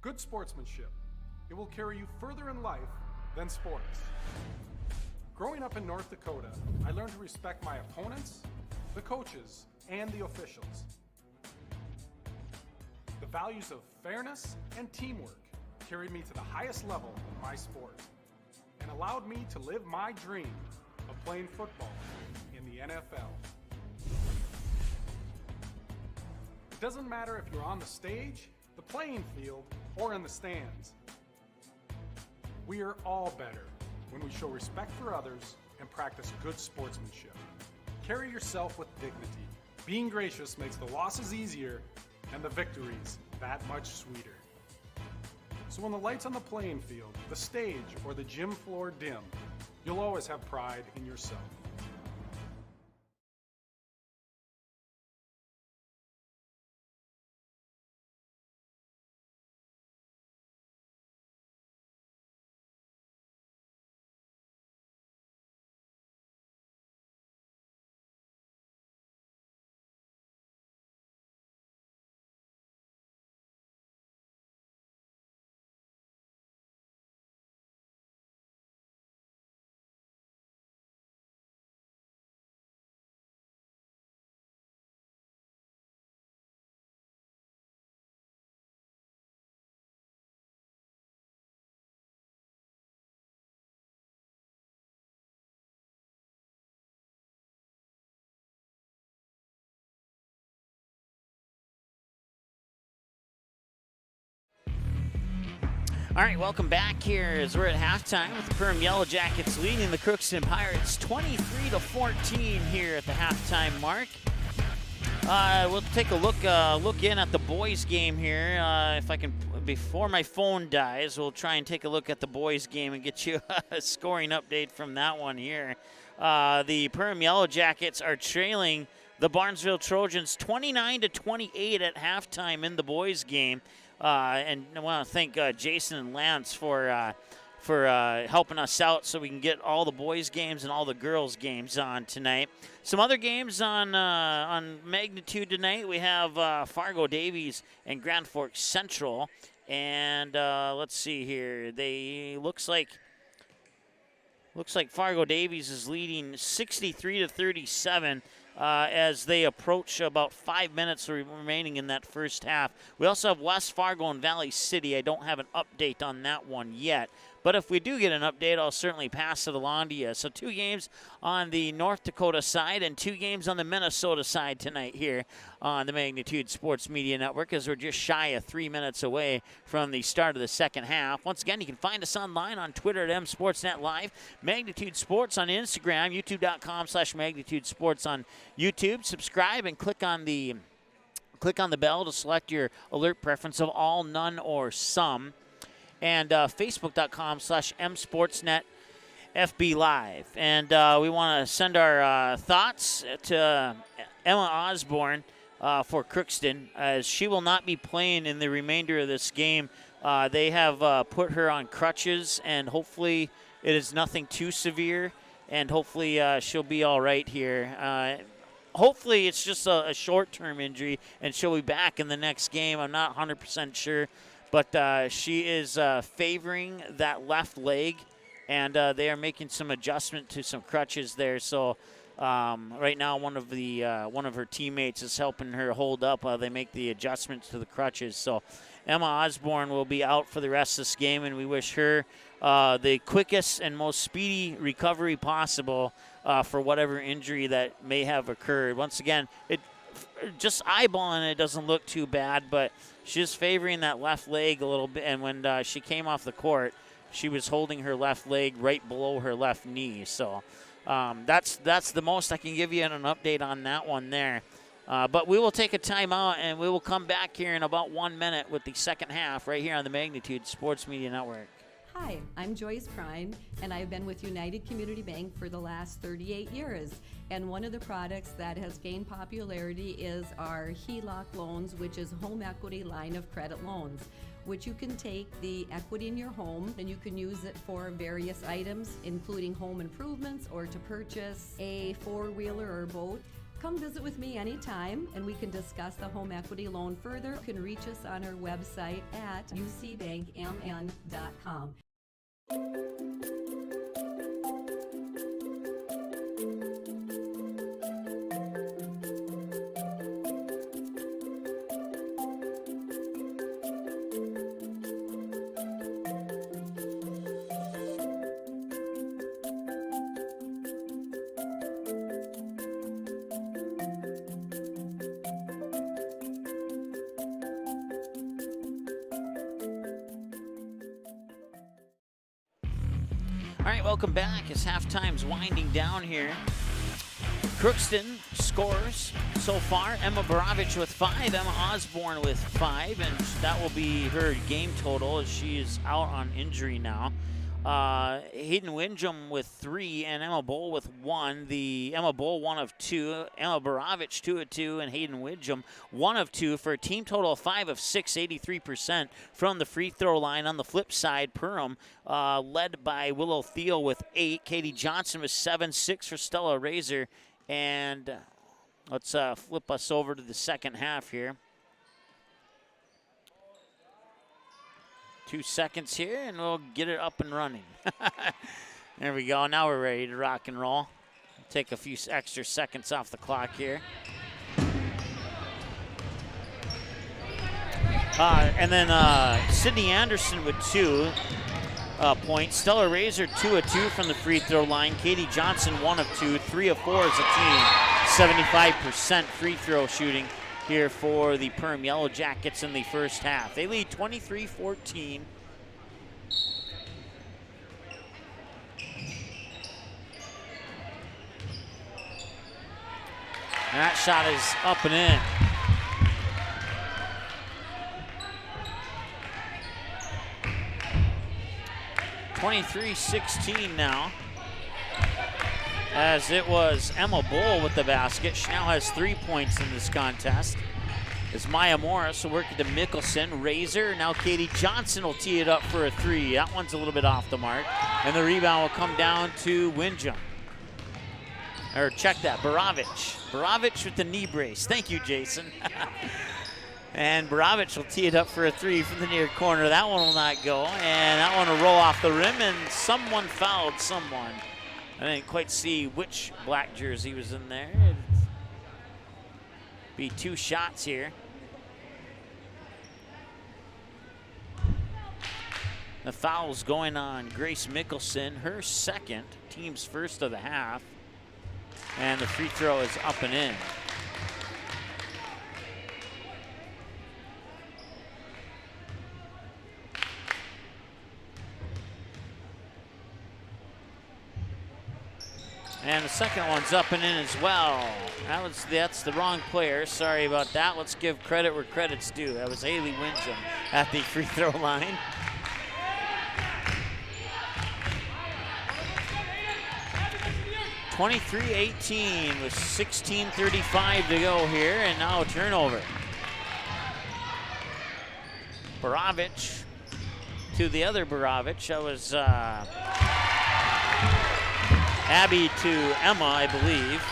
Good sportsmanship. It will carry you further in life than sports. Growing up in North Dakota, I learned to respect my opponents, the coaches, and the officials. The values of fairness and teamwork carried me to the highest level of my sport and allowed me to live my dream of playing football in the NFL. It doesn't matter if you're on the stage, the playing field, or in the stands. We are all better when we show respect for others and practice good sportsmanship. Carry yourself with dignity. Being gracious makes the losses easier and the victories that much sweeter. So when the lights on the playing field, the stage, or the gym floor dim, you'll always have pride in yourself. All right, welcome back here as we're at halftime with the Perham Yellow Jackets leading the Crookston Pirates 23-14 here at the halftime mark. We'll take a look in at the boys game here. If I can, before my phone dies, we'll try and take a look at the boys game and get you a scoring update from that one here. The Perham Yellow Jackets are trailing the Barnesville Trojans 29-28 at halftime in the boys game. And I want to thank Jason and Lance for helping us out so we can get all the boys games and all the girls games on tonight. Some other games on Magnitude tonight. We have Fargo Davies and Grand Forks Central. And let's see here. Looks like Fargo Davies is leading 63-37. As they approach about 5 minutes remaining in that first half. We also have West Fargo and Valley City. I don't have an update on that one yet. But if we do get an update, I'll certainly pass it along to you. So 2 games on the North Dakota side and 2 games on the Minnesota side tonight here on the Magnitude Sports Media Network, as we're just shy of 3 minutes away from the start of the second half. Once again, you can find us online on Twitter at MSportsNetLive, Magnitude Sports on Instagram, youtube.com/Magnitude Sports on YouTube. Subscribe and click on the bell to select your alert preference of all, none, or some. And facebook.com/msportsnetfb live. And we want to send our thoughts to Emma Osborne for Crookston, as she will not be playing in the remainder of this game. They have put her on crutches, and hopefully it is nothing too severe, and hopefully she'll be all right here. Hopefully it's just a short-term injury, and she'll be back in the next game. I'm not 100% sure. But she is favoring that left leg, and they are making some adjustment to some crutches there. So right now, one of her teammates is helping her hold up while they make the adjustments to the crutches. So Emma Osborne will be out for the rest of this game, and we wish her the quickest and most speedy recovery possible for whatever injury that may have occurred. Once again, just eyeballing it doesn't look too bad, but she's favoring that left leg a little bit, and when she came off the court, she was holding her left leg right below her left knee. So that's the most I can give you in an update on that one there. But we will take a timeout, and we will come back here in about 1 minute with the second half right here on the Magnitude Sports Media Network. Hi, I'm Joyce Prine, and I've been with United Community Bank for the last 38 years. And one of the products that has gained popularity is our HELOC loans, which is home equity line of credit loans, which you can take the equity in your home and you can use it for various items, including home improvements or to purchase a four-wheeler or boat. Come visit with me anytime, and we can discuss the home equity loan further. You can reach us on our website at ucbankmn.com. All right, welcome back as halftime's winding down here. Crookston scores so far. Emma Borovich with 5, Emma Osborne with 5, and that will be her game total as she is out on injury now. Hayden Windham with 3 and Emma Bowl with 1. The Emma Bowl 1 of 2, Emma Borovich 2 of 2, and Hayden Windham 1 of 2 for a team total of 5 of 6, 83% from the free throw line. On the flip side, Perham led by Willow Thiel with 8, Katie Johnson with 7, 6 for Stella Razor, and let's flip us over to the second half here. 2 seconds here, and we'll get it up and running. There we go. Now we're ready to rock and roll. Take a few extra seconds off the clock here. And then Sydney Anderson with 2 points. Stella Razor 2 of 2 from the free throw line. Katie Johnson 1 of 2, 3 of 4 as a team. 75% free throw shooting here for the Perham Yellow Jackets in the first half. They lead 23-14 And that shot is up and in. (23-16) now. As it was Emma Bull with the basket. She now has 3 points in this contest. As Maya Morris will work it to Mickelson. Razor, now Katie Johnson will tee it up for a three. That one's a little bit off the mark. And the rebound will come down to Windjam. Or check that, Baravich. Baravich with the knee brace. Thank you, Jason. And Baravich will tee it up for a three from the near corner. That one will not go. And that one will roll off the rim, and someone fouled someone. I didn't quite see which black jersey was in there. It'd be 2 shots here. The foul's going on Grace Mickelson, her second, team's first of the half. And the free throw is up and in. And the second one's up and in as well. That's the wrong player. Sorry about that. Let's give credit where credit's due. That was Haley Windjam at the free throw line. (23-18) with 16:35 to go here, and now a turnover. Baravich to the other Baravich. That was Abby to Emma, I believe.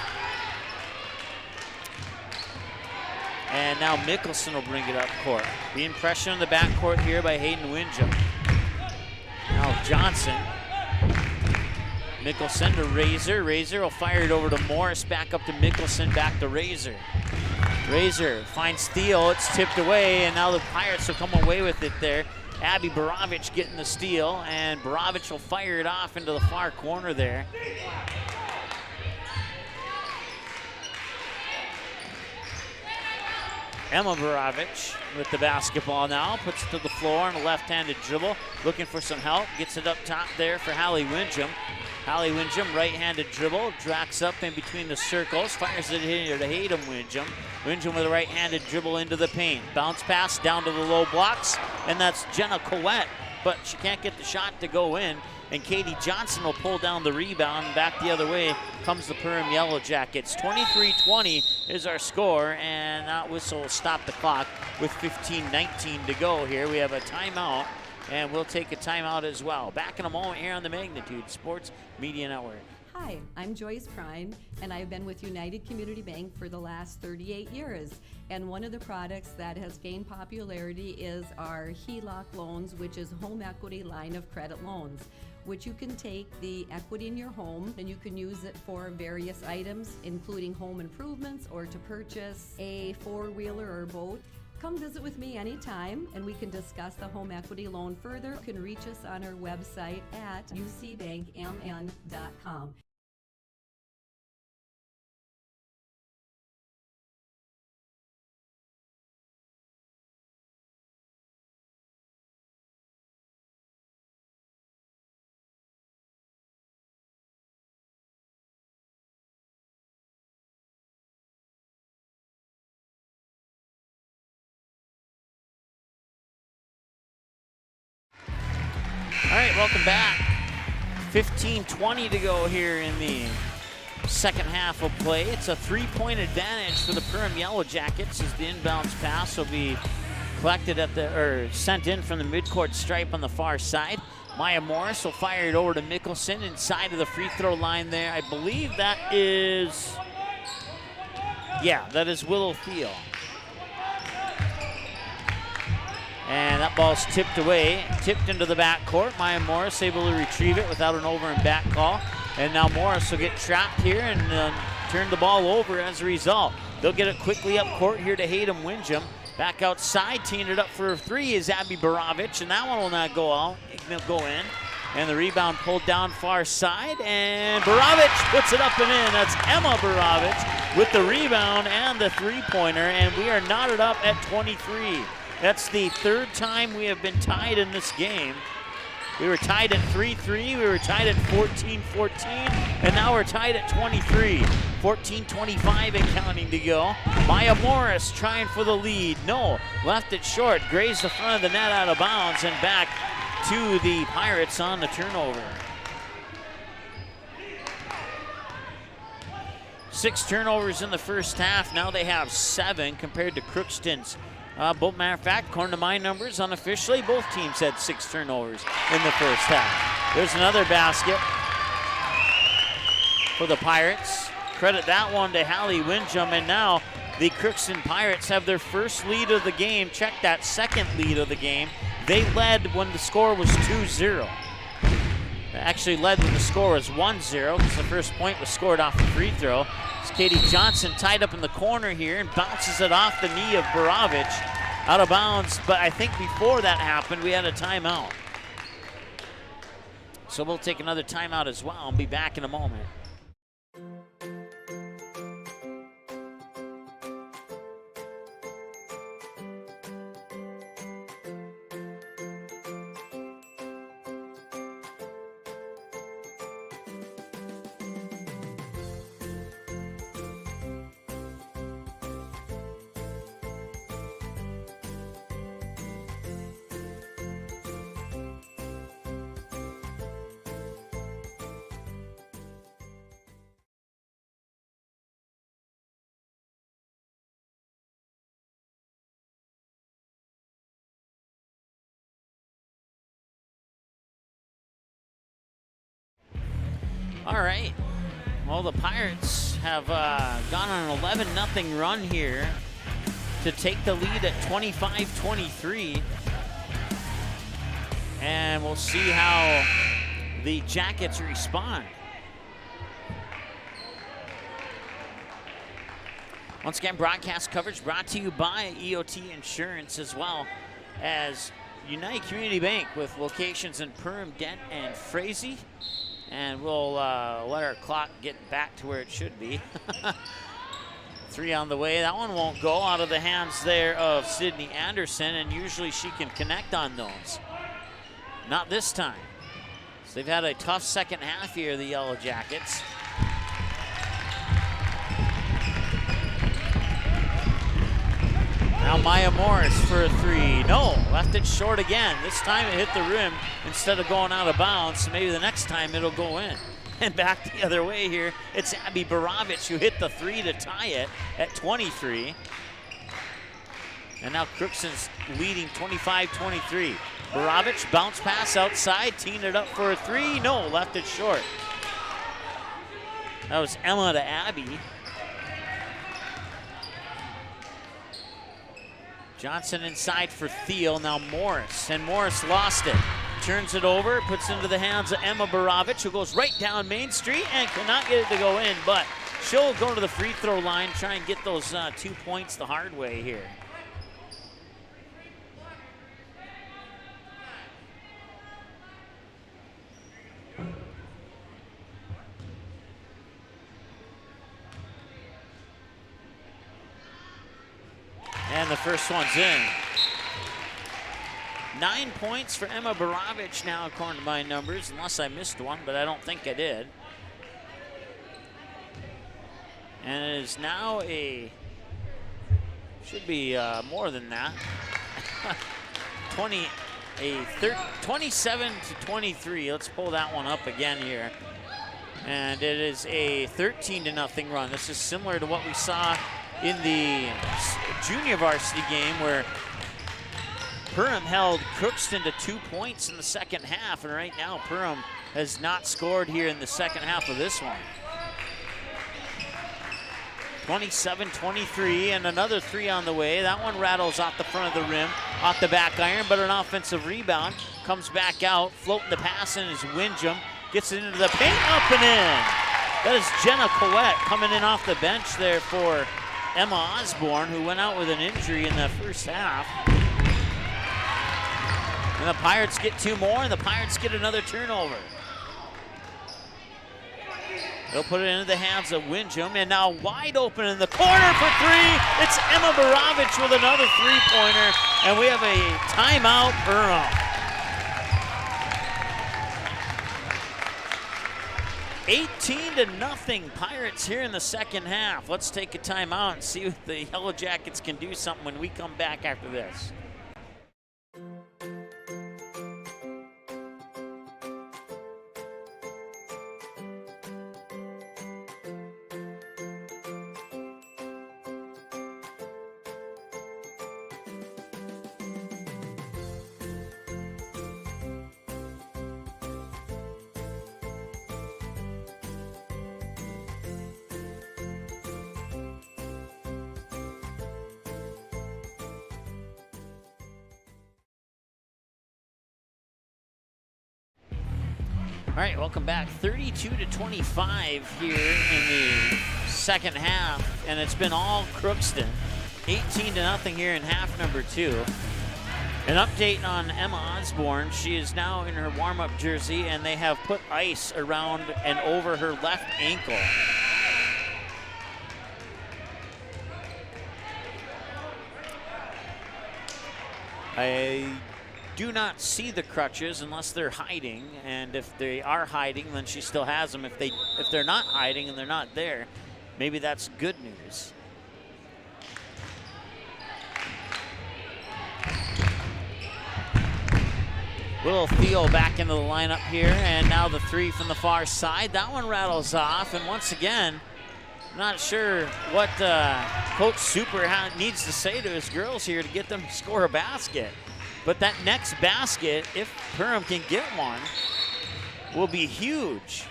And now Mickelson will bring it up court. Being pressured in the backcourt here by Hayden Windjam. Now Johnson. Mickelson to Razor. Razor will fire it over to Morris. Back up to Mickelson. Back to Razor. Razor finds steal. It's tipped away, and now the Pirates will come away with it there. Abby Baravich getting the steal, and Baravich will fire it off into the far corner there. Emma Baravich with the basketball now, puts it to the floor on a left-handed dribble, looking for some help, gets it up top there for Hallie Windjam. Hallie Windjam, right-handed dribble, tracks up in between the circles, fires it here to Hayden Windjam. Windjam with a right-handed dribble into the paint. Bounce pass down to the low blocks, and that's Jenna Coette, but she can't get the shot to go in, and Katie Johnson will pull down the rebound, and back the other way comes the Perham Yellow Jackets. 23-20 is our score, and that whistle will stop the clock with 15:19 to go here. We have a timeout, and we'll take a timeout as well. Back in a moment here on the Magnitude Sports Media Network. Hi, I'm Joyce Prine, and I've been with United Community Bank for the last 38 years. And one of the products that has gained popularity is our HELOC loans, which is home equity line of credit loans, which you can take the equity in your home and you can use it for various items, including home improvements or to purchase a four-wheeler or boat. Come visit with me anytime and we can discuss the home equity loan further. You can reach us on our website at ucbankmn.com. All right, welcome back. 15:20 to go here in the second half of play. It's a 3-point advantage for the Perham Yellow Jackets as the inbounds pass will be collected sent in from the midcourt stripe on the far side. Maya Morris will fire it over to Mickelson inside of the free throw line there. I believe that is Willow Thiel. And that ball's tipped away, tipped into the backcourt. Maya Morris able to retrieve it without an over and back call. And now Morris will get trapped here and turn the ball over as a result. They'll get it quickly up court here to Hayden Windjam. Back outside, teeing it up for a three is Abby Baravich, and that one will not go in. And the rebound pulled down far side, and Baravich puts it up and in. That's Emma Baravich with the rebound and the three-pointer, and we are knotted up at 23. That's the third time we have been tied in this game. We were tied at 3-3. We were tied at 14-14. And now we're tied at 23. 14-25 and counting to go. Maya Morris trying for the lead. No, left it short. Grazed the front of the net out of bounds and back to the Pirates on the turnover. 6 turnovers in the first half. Now they have 7 compared to Crookston's. Matter of fact, according to my numbers, unofficially, both teams had 6 turnovers in the first half. There's another basket for the Pirates. Credit that one to Hallie Windjum, and now the Crookston Pirates have their first lead of the game. Check that, second lead of the game. They led when the score was 2-0. They actually led when the score was 1-0 because the first point was scored off a free throw. It's Katie Johnson tied up in the corner here and bounces it off the knee of Baravich out of bounds. But I think before that happened, we had a timeout. So we'll take another timeout as well and be back in a moment. All right, well, the Pirates have gone on an 11-0 run here to take the lead at 25-23. And we'll see how the Jackets respond. Once again, broadcast coverage brought to you by EOT Insurance, as well as United Community Bank with locations in Perham, Dent, and Frazee. And we'll let our clock get back to where it should be. 3 on the way. That one won't go out of the hands there of Sydney Anderson, and usually she can connect on those. Not this time. So they've had a tough second half here, the Yellow Jackets. Now Maya Morris for a 3. No, left it short again. This time it hit the rim instead of going out of bounds. So maybe the next time it'll go in. And back the other way here, it's Abby Baravich who hit the 3 to tie it at 23. And now Crookston's leading 25-23. Baravich bounce pass outside, teeing it up for a 3. No, left it short. That was Emma to Abby. Johnson inside for Thiel, now Morris, and Morris lost it. Turns it over, puts it into the hands of Emma Baravich, who goes right down Main Street and cannot get it to go in, but she'll go to the free throw line, try and get those 2 points the hard way here. And the first one's in. 9 points for Emma Baravich now, according to my numbers, unless I missed one, but I don't think I did. And it is now should be more than that. 27-23. Let's pull that one up again here. And it is a 13-0 run. This is similar to what we saw in the junior varsity game where Perham held Crookston to 2 points in the second half, and right now Perham has not scored here in the second half of this one. 27-23, and another 3 on the way. That one rattles off the front of the rim, off the back iron, but an offensive rebound. Comes back out, floating the pass in is Windjum. Gets it into the paint, up and in. That is Jenna Collette coming in off the bench there for Emma Osborne, who went out with an injury in the first half. And the Pirates get 2 more, and the Pirates get another turnover. They'll put it into the hands of Windjum, and now wide open in the corner for 3. It's Emma Baravich with another 3-pointer, and we have a timeout, Perham. 18-0 Pirates here in the second half. Let's take a timeout and see if the Yellow Jackets can do something when we come back after this. All right, welcome back. 32-25 here in the second half, and it's been all Crookston. 18-0 here in half number 2. An update on Emma Osborne. She is now in her warm-up jersey, and they have put ice around and over her left ankle. I do not see the crutches unless they're hiding, and if they are hiding, then she still has them. If they're not hiding and they're not there, maybe that's good news. Little Theo back into the lineup here, and now the 3 from the far side. That one rattles off, and once again, not sure what Coach Super needs to say to his girls here to get them to score a basket. But that next basket, if Perham can get one, will be huge.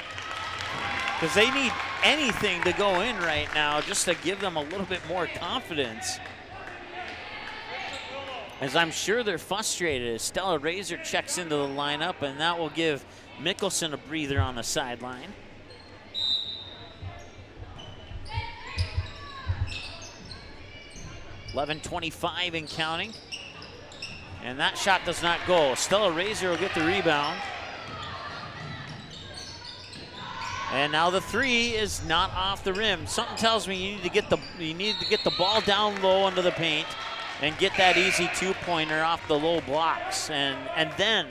Because they need anything to go in right now just to give them a little bit more confidence. As I'm sure they're frustrated as Stella Razor checks into the lineup, and that will give Mickelson a breather on the sideline. .25 and counting. And that shot does not go. Stella Razor will get the rebound. And now the 3 is not off the rim. Something tells me you need to get the ball down low under the paint and get that easy 2-pointer off the low blocks, and then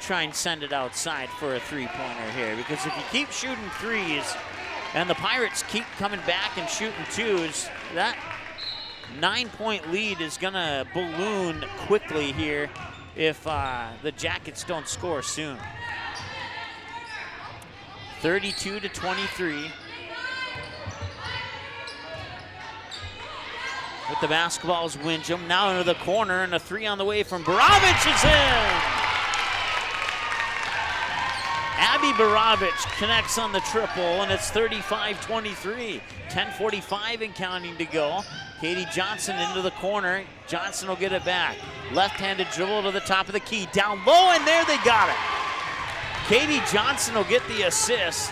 try and send it outside for a 3-pointer here. Because if you keep shooting 3s and the Pirates keep coming back and shooting 2s, that 9-point lead is gonna balloon quickly here if the Jackets don't score soon. 32-23. With the basketball is Windjam. Now into the corner, and a 3 on the way from Barovic is in. Abby Barovic connects on the triple, and it's 35-23. 10:45 and counting to go. Katie Johnson into the corner. Johnson will get it back. Left-handed dribble to the top of the key. Down low, and there they got it. Katie Johnson will get the assist,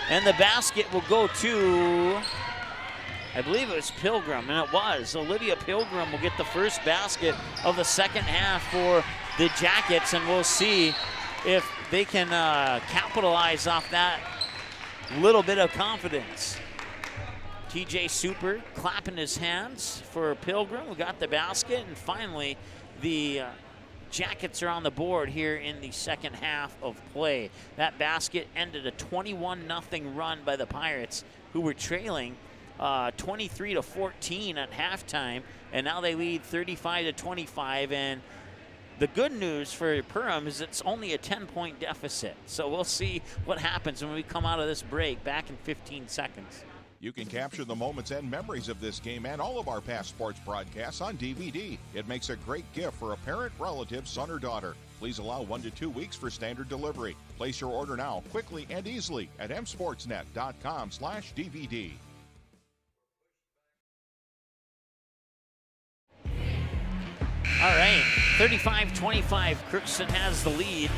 and the basket will go to, I believe it was Pilgrim, and it was. Olivia Pilgrim will get the first basket of the second half for the Jackets, and we'll see if they can capitalize off that little bit of confidence. TJ Super clapping his hands for Pilgrim. We got the basket, and finally the Jackets are on the board here in the second half of play. That basket ended a 21-0 run by the Pirates, who were trailing 23-14 at halftime, and now they lead 35-25. And the good news for Perham is it's only a 10-point deficit. So we'll see what happens when we come out of this break back in 15 seconds. You can capture the moments and memories of this game and all of our past sports broadcasts on DVD. It makes a great gift for a parent, relative, son, or daughter. Please allow 1 to 2 weeks for standard delivery. Place your order now, quickly and easily at msportsnet.com/DVD. All right, 35-25, Crookston has the lead.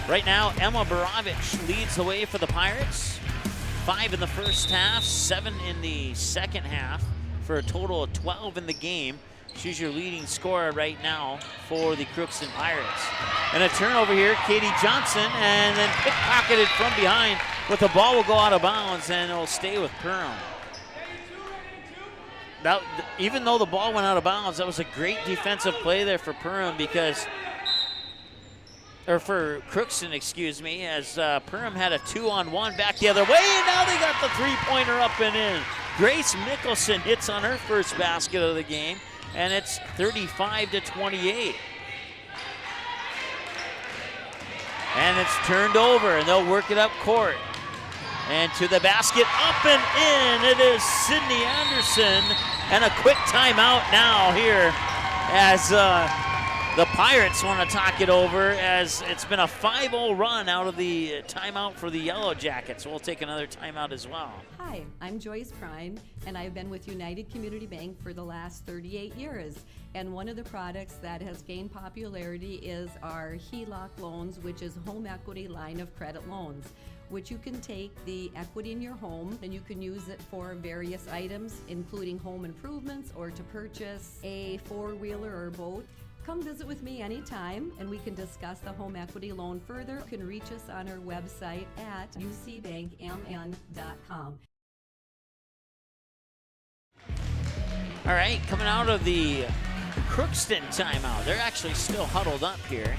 Right now, Emma Barovic leads the way for the Pirates. 5 in the first half, 7 in the second half, for a total of 12 in the game. She's your leading scorer right now for the Crookston Pirates. And a turnover here, Katie Johnson, and then pickpocketed from behind, but the ball will go out of bounds, and it'll stay with Perham. That, even though the ball went out of bounds, that was a great defensive play there for Perham, because or for Crookston, excuse me, as Perham had a 2-on-1 back the other way, and now they got the three-pointer up and in. Grace Mickelson hits on her first basket of the game, and it's 35-28. And it's turned over, and they'll work it up court. And to the basket, up and in. It is Sydney Anderson, and a quick timeout now here as the Pirates want to talk it over, as it's been a 5-0 run out of the timeout for the Yellow Jackets. We'll take another timeout as well. Hi, I'm Joyce Prine, and I've been with United Community Bank for the last 38 years. And one of the products that has gained popularity is our HELOC loans, which is home equity line of credit loans, which you can take the equity in your home and you can use it for various items, including home improvements or to purchase a four-wheeler or boat. Come visit with me anytime and we can discuss the home equity loan further. You can reach us on our website at ucbankmn.com. All right, coming out of the Crookston timeout. They're actually still huddled up here.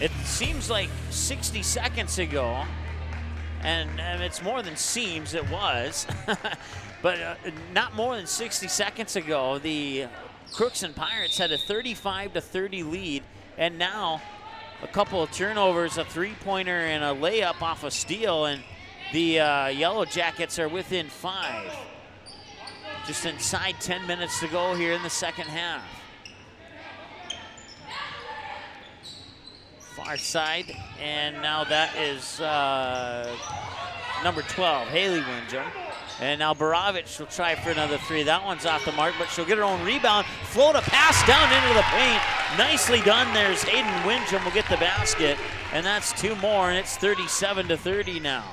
It seems like 60 seconds ago, and it's more than seems, it was, but not more than 60 seconds ago, the Crookston Pirates had a 35-30 lead, and now a couple of turnovers, a three-pointer and a layup off a steal, and the Yellow Jackets are within 5. Just inside 10 minutes to go here in the second half. Far side, and now that is number 12, Haley Windjam. And now Baravich will try for another three. That one's off the mark, but she'll get her own rebound. Float a pass down into the paint. Nicely done. There's Hayden Windjam will get the basket, and that's two more, and it's 37-30 now.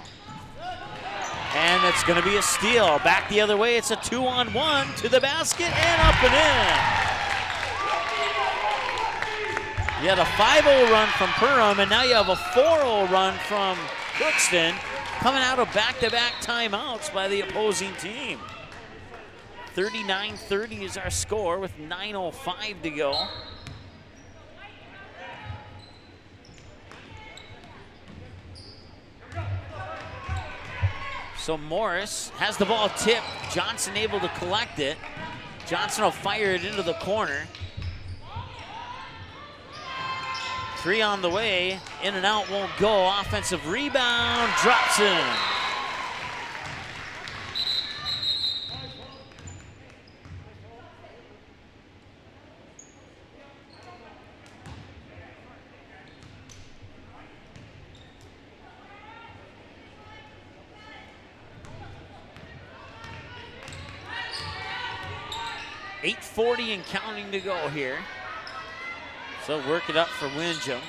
And it's going to be a steal. Back the other way, it's a 2-on-1 to the basket and up and in. You had a 5-0 run from Perham, and now you have a 4-0 run from Crookston, coming out of back-to-back timeouts by the opposing team. 39-30 is our score with 9:05 to go. So Morris has the ball tipped. Johnson able to collect it. Johnson will fire it into the corner. Three on the way, in and out won't go. Offensive rebound, drops in. .840 and counting to go here. So work it up for Windjam.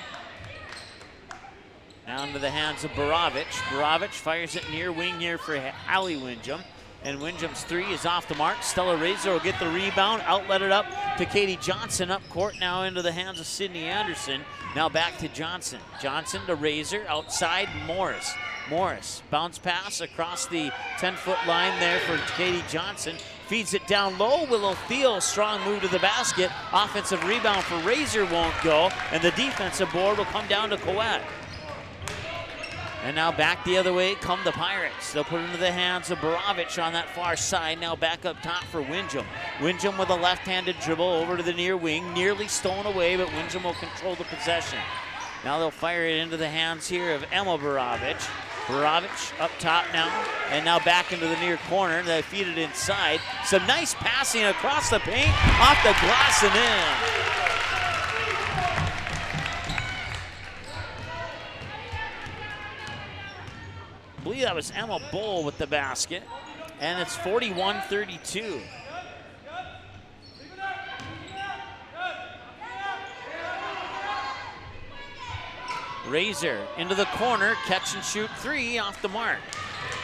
Now into the hands of Baravich. Baravich fires it near wing here for Allie Windjam. And Windjam's three is off the mark. Stella Razor will get the rebound, outlet it up to Katie Johnson. Up court now into the hands of Sydney Anderson. Now back to Johnson. Johnson to Razor, outside Morris. Morris, bounce pass across the 10-foot line there for Katie Johnson. Feeds it down low. Willow Thiel, strong move to the basket. Offensive rebound for Razor won't go, and the defensive board will come down to Coed. And now back the other way come the Pirates. They'll put it into the hands of Baravich on that far side. Now back up top for Windjam. Windjam with a left-handed dribble over to the near wing. Nearly stolen away, but Windjam will control the possession. Now they'll fire it into the hands here of Emma Baravich. Baravich up top now, and now back into the near corner. They feed it inside. Some nice passing across the paint, off the glass and in. I believe that was Emma Bull with the basket, and it's 41-32. Razor into the corner, catch and shoot three off the mark.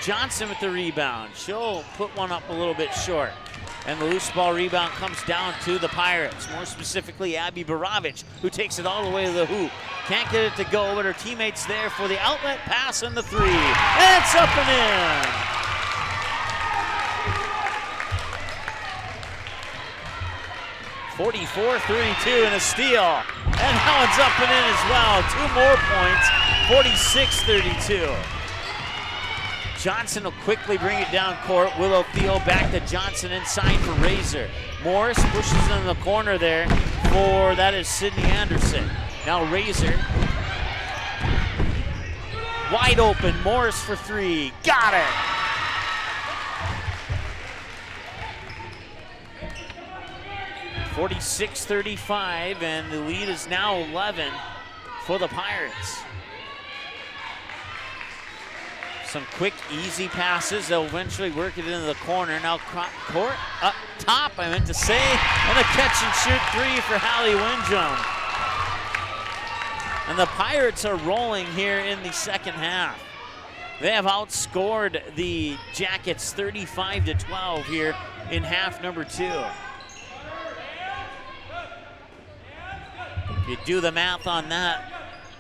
Johnson with the rebound. She'll put one up a little bit short. And the loose ball rebound comes down to the Pirates, more specifically Abby Baravich, who takes it all the way to the hoop. Can't get it to go, but her teammate's there for the outlet pass and the three. And it's up and in. 44-32 and a steal. And that one's up and in as well. 2 more points, 46-32. Johnson will quickly bring it down court. Willow Theo back to Johnson inside for Razor. Morris pushes in the corner there for, that is Sydney Anderson. Now Razor. Wide open, Morris for three. Got it! (46-35), and the lead is now 11 for the Pirates. Some quick, easy passes. They'll eventually work it into the corner. Now court up top, I meant to say, and a catch and shoot three for Hallie Windjam. And the Pirates are rolling here in the second half. They have outscored the Jackets 35-12 here in half number 2. If you do the math on that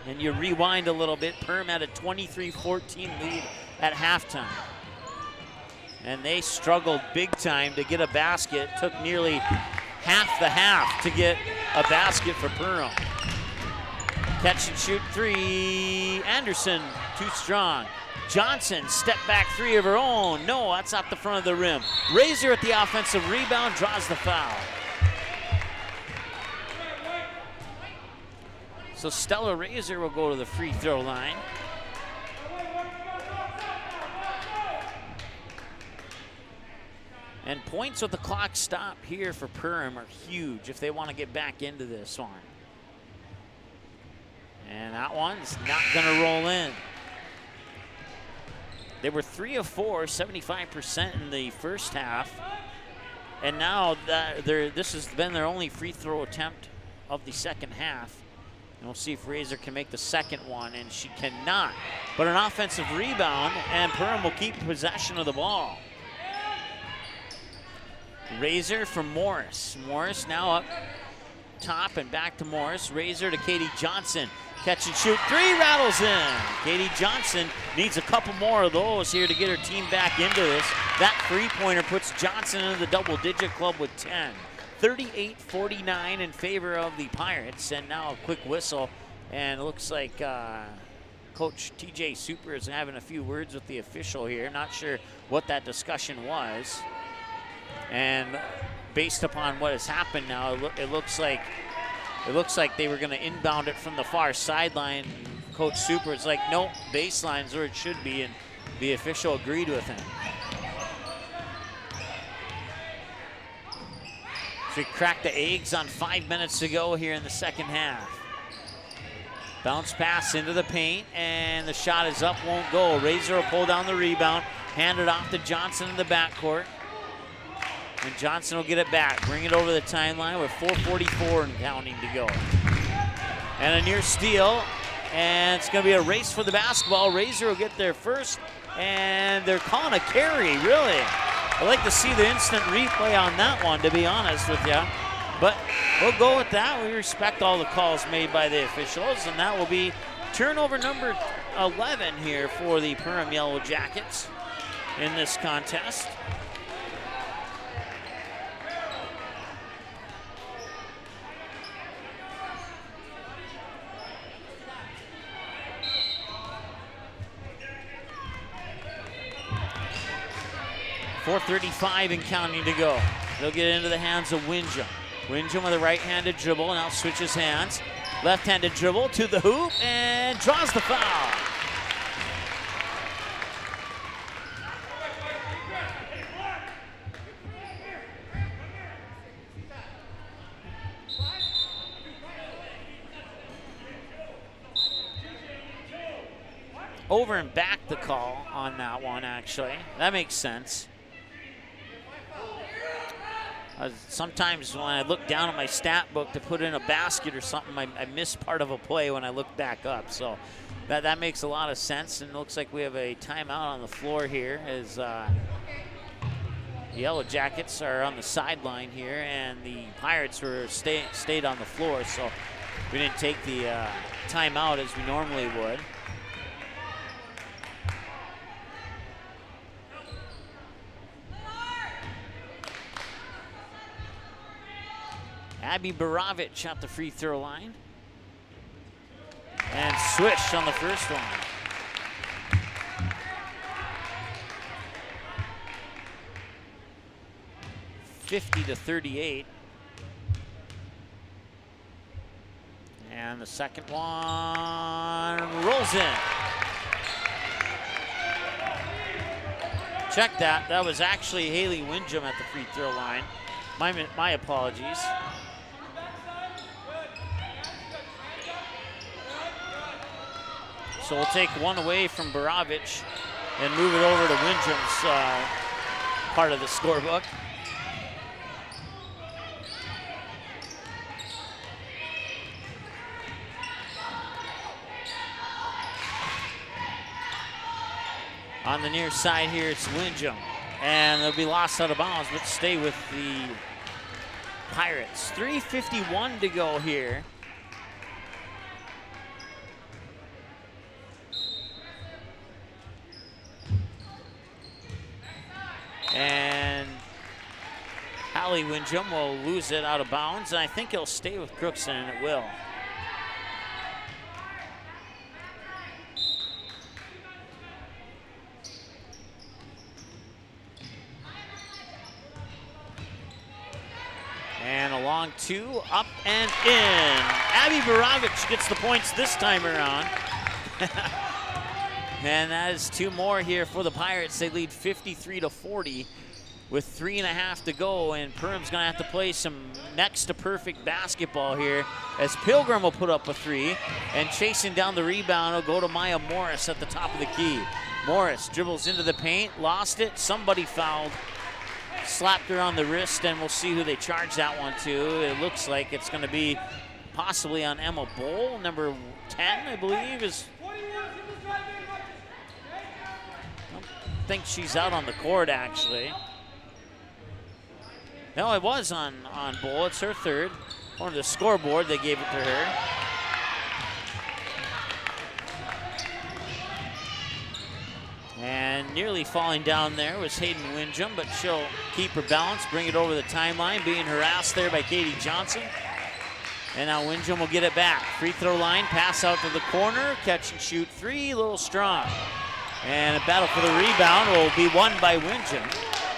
and you rewind a little bit, Perham had a 23-14 lead at halftime. And they struggled big time to get a basket. Took nearly half the half to get a basket for Perham. Catch and shoot three. Anderson, too strong. Johnson, step back three of her own. No, that's off the front of the rim. Razor at the offensive rebound, draws the foul. So Stella Razor will go to the free throw line. And points with the clock stop here for Perham are huge if they want to get back into this one. And that one's not going to roll in. They were 3 of 4, 75% in the first half. And now this has been their only free throw attempt of the second half. And we'll see if Razor can make the second one, and she cannot. But an offensive rebound, and Perham will keep possession of the ball. Razor for Morris. Morris now up top and back to Morris. Razor to Katie Johnson. Catch and shoot three, rattles in. Katie Johnson needs a couple more of those here to get her team back into this. That three-pointer puts Johnson into the double-digit club with 10. 38-49 in favor of the Pirates, and now a quick whistle, and it looks like Coach TJ Super is having a few words with the official here. Not sure what that discussion was, and based upon what has happened now, it looks like they were going to inbound it from the far sideline. Coach Super is like, nope, baseline's where it should be, and the official agreed with him. So we cracked the eggs on 5 minutes to go here in the second half. Bounce pass into the paint, and the shot is up, won't go. Razor will pull down the rebound, hand it off to Johnson in the backcourt. And Johnson will get it back, bring it over the timeline with 4:44 and counting to go. And a near steal, and it's going to be a race for the basketball. Razor will get there first, and they're calling a carry, really. I'd like to see the instant replay on that one, to be honest with you. But we'll go with that. We respect all the calls made by the officials, and that will be turnover number 11 here for the Perham Yellow Jackets in this contest. .435 and counting to go. They'll get into the hands of Windjam. Windjam with a right-handed dribble, now switches hands. Left-handed dribble to the hoop and draws the foul. Over and back the call on that one, actually. That makes sense. Sometimes when I look down at my stat book to put in a basket or something, I miss part of a play when I look back up. So that makes a lot of sense, and it looks like we have a timeout on the floor here as the Yellow Jackets are on the sideline here, and the Pirates stayed on the floor, so we didn't take the timeout as we normally would. Abby Barovich at the free throw line. And swish on the first one. (50-38). And the second one rolls in. Check that. That was actually Haley Windjam at the free throw line. My apologies. So we'll take one away from Barovich and move it over to Windjam's part of the scorebook. On the near side here, it's Windjam. And they'll be lost out of bounds, but stay with the Pirates. 3:51 to go here. And Hallie Windjam will lose it out of bounds, and I think it'll stay with Crookston, and it will. And a long two, up and in. Abby Barovich gets the points this time around. And that is two more here for the Pirates. They lead 53-40 with 3.5 to go, and Perham's gonna have to play some next to perfect basketball here as Pilgrim will put up a three, and chasing down the rebound will go to Maya Morris at the top of the key. Morris dribbles into the paint, lost it, somebody fouled, slapped her on the wrist, and we'll see who they charge that one to. It looks like it's gonna be possibly on Emma Bowl, number 10, I believe, is. I think she's out on the court, actually. No, it was on Bowl. It's her third. On the scoreboard, they gave it to her. And nearly falling down there was Hayden Windjam, but she'll keep her balance, bring it over the timeline, being harassed there by Katie Johnson. And now Windjam will get it back. Free throw line, pass out to the corner, catch and shoot three, a little strong. And a battle for the rebound will be won by Windjam.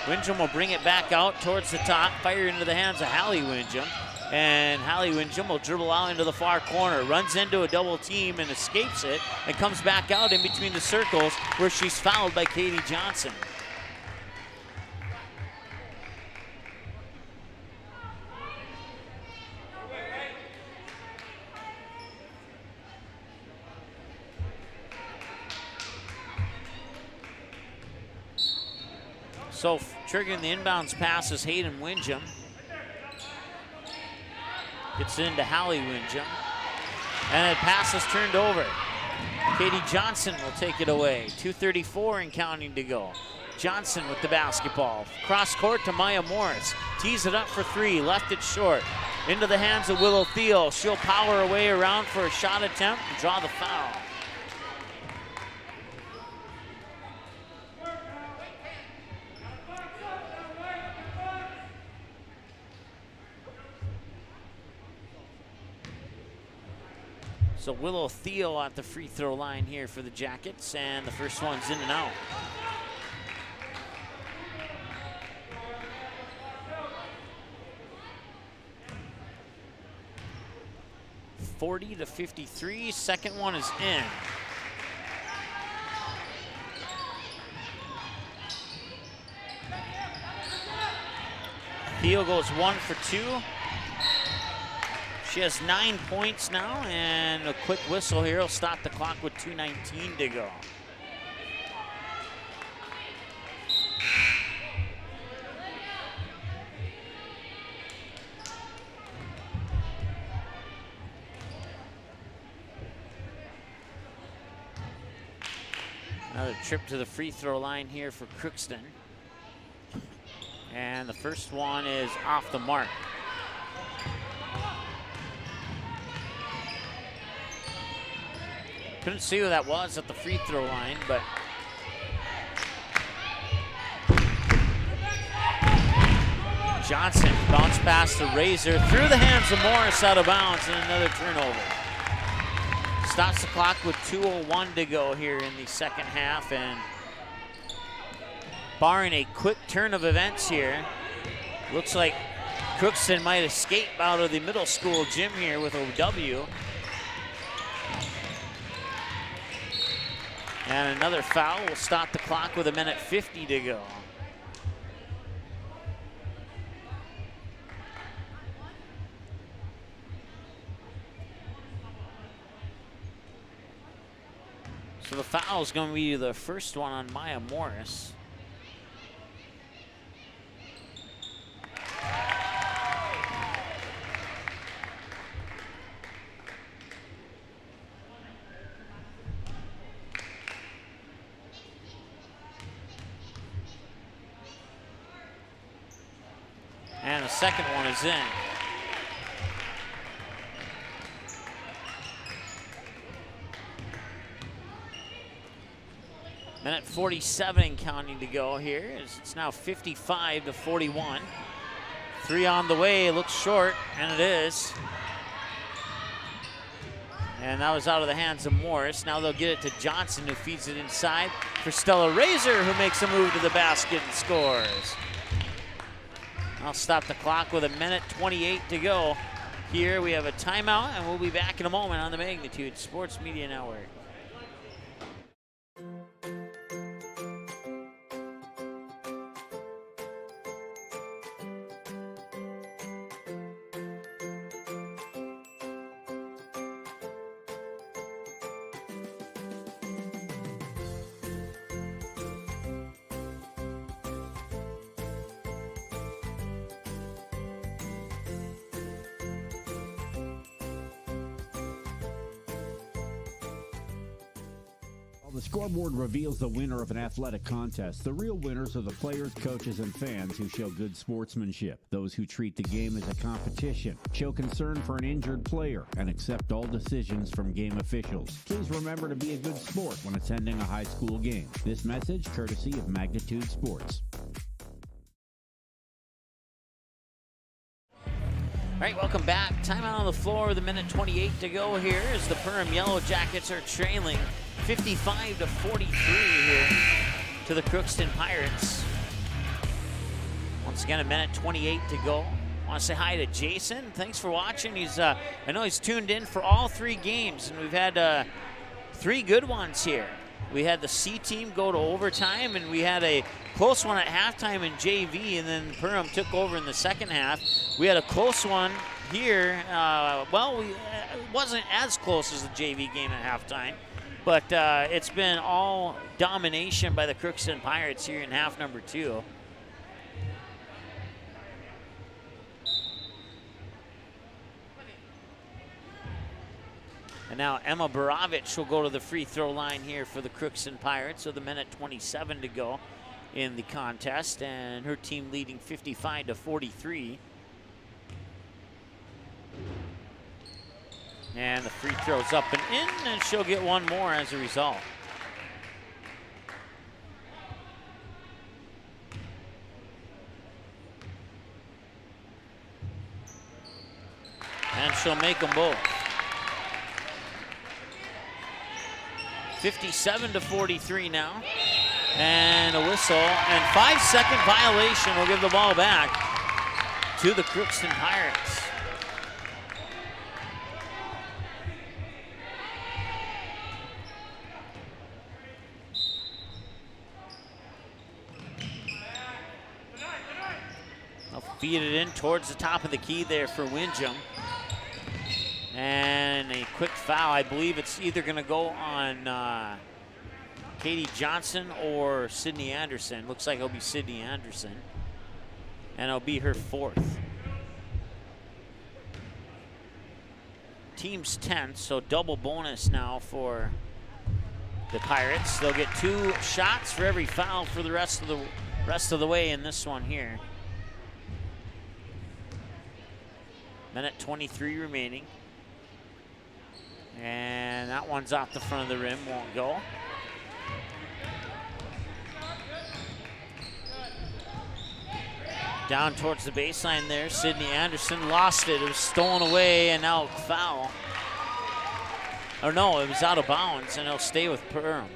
Windjam will bring it back out towards the top, fire into the hands of Hallie Windjam. And Hallie Windjam will dribble out into the far corner, runs into a double team and escapes it, and comes back out in between the circles where she's fouled by Katie Johnson. So triggering the inbounds pass is Hayden Windjam. Gets into Hallie Windjam. And the pass is turned over. Katie Johnson will take it away. 2:34 and counting to go. Johnson with the basketball. Cross court to Maya Morris. Tees it up for three, left it short. Into the hands of Willow Thiel. She'll power her way around for a shot attempt and draw the foul. So Willow Thiel at the free throw line here for the Jackets, and the first one's in and out. (40-53). Second one is in. Thiel goes 1 for 2. She has 9 points now, and a quick whistle here will stop the clock with 2:19 to go. Another trip to the free throw line here for Crookston. And the first one is off the mark. Couldn't see who that was at the free throw line, but Johnson, bounce pass to Razor, through the hands of Morris, out of bounds, and another turnover. Stops the clock with 2:01 to go here in the second half, and barring a quick turn of events here, looks like Crookston might escape out of the middle school gym here with a W. And another foul will stop the clock with 1:50 to go. So the foul is going to be the first one on Maya Morris. And the second one is in. Minute 47 counting to go here. It's now 55-41. 3 on the way, looks short, and it is. And that was out of the hands of Morris. Now they'll get it to Johnson, who feeds it inside for Stella Razor, who makes a move to the basket and scores. I'll stop the clock with 1:28 to go. Here we have a timeout, and we'll be back in a moment on the Magnitude Sports Media Network. The scoreboard reveals the winner of an athletic contest. The real winners are the players, coaches, and fans who show good sportsmanship. Those who treat the game as a competition, show concern for an injured player, and accept all decisions from game officials. Please remember to be a good sport when attending a high school game. This message courtesy of Magnitude Sports. All right, welcome back. Timeout on the floor with 1:28 to go here as the Perham Yellow Jackets are trailing 55-43 here to the Crookston Pirates. Once again, 1:28 to go. I want to say hi to Jason. Thanks for watching. I know he's tuned in for all 3 games, and we've had 3 good ones here. We had the C team go to overtime, and we had a close one at halftime in JV, and then Perham took over in the second half. We had a close one here. It wasn't as close as the JV game at halftime, but it's been all domination by the Crookston Pirates here in half number 2. And now Emma Borovich will go to the free throw line here for the Crookston Pirates with 1:27 to go in the contest, and her team leading 55-43. And the free throw's up and in, and she'll get one more as a result. And she'll make them both. 57-43 now. And a whistle, and 5-second violation will give the ball back to the Crookston Pirates. They'll feed it in towards the top of the key there for Windjam. And a quick foul. I believe it's either going to go on Katie Johnson or Sydney Anderson. Looks like it'll be Sydney Anderson. And it'll be her 4th. Team's 10th, so double bonus now for the Pirates. They'll get 2 shots for every foul for the rest of the way in this one here. 1:23 remaining. And that one's off the front of the rim, won't go. Down towards the baseline there, Sydney Anderson lost it. It was stolen away and now foul. Or no, it was out of bounds and it'll stay with Perham.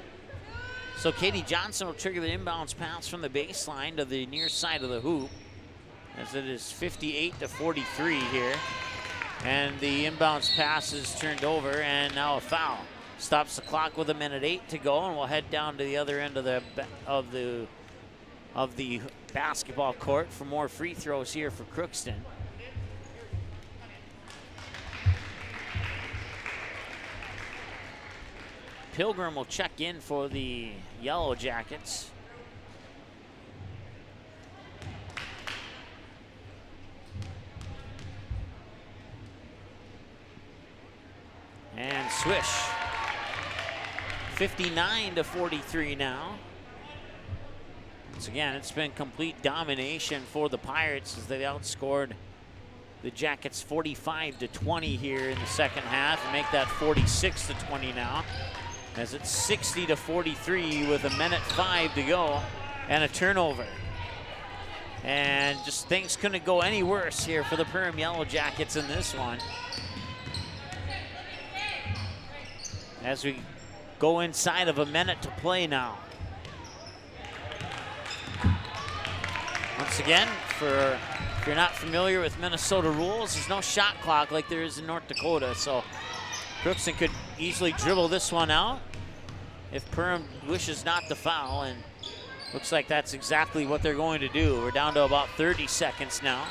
So Katie Johnson will trigger the inbounds pass from the baseline to the near side of the hoop, as it is 58-43 here. And the inbounds pass is turned over and now a foul. Stops the clock with 1:08 to go, and we'll head down to the other end of the basketball court for more free throws here for Crookston. Pilgrim will check in for the Yellow Jackets. And swish. 59-43 now. Once again, it's been complete domination for the Pirates as they outscored the Jackets 45-20 here in the second half and make that 46-20 now, as it's 60-43 with 1:05 to go and a turnover. And just things couldn't go any worse here for the Perham Yellow Jackets in this one. As we go inside of 1 minute to play now. Once again, if you're not familiar with Minnesota rules, there's no shot clock like there is in North Dakota, so Crookston could easily dribble this one out if Perham wishes not to foul, and looks like that's exactly what they're going to do. We're down to about 30 seconds now.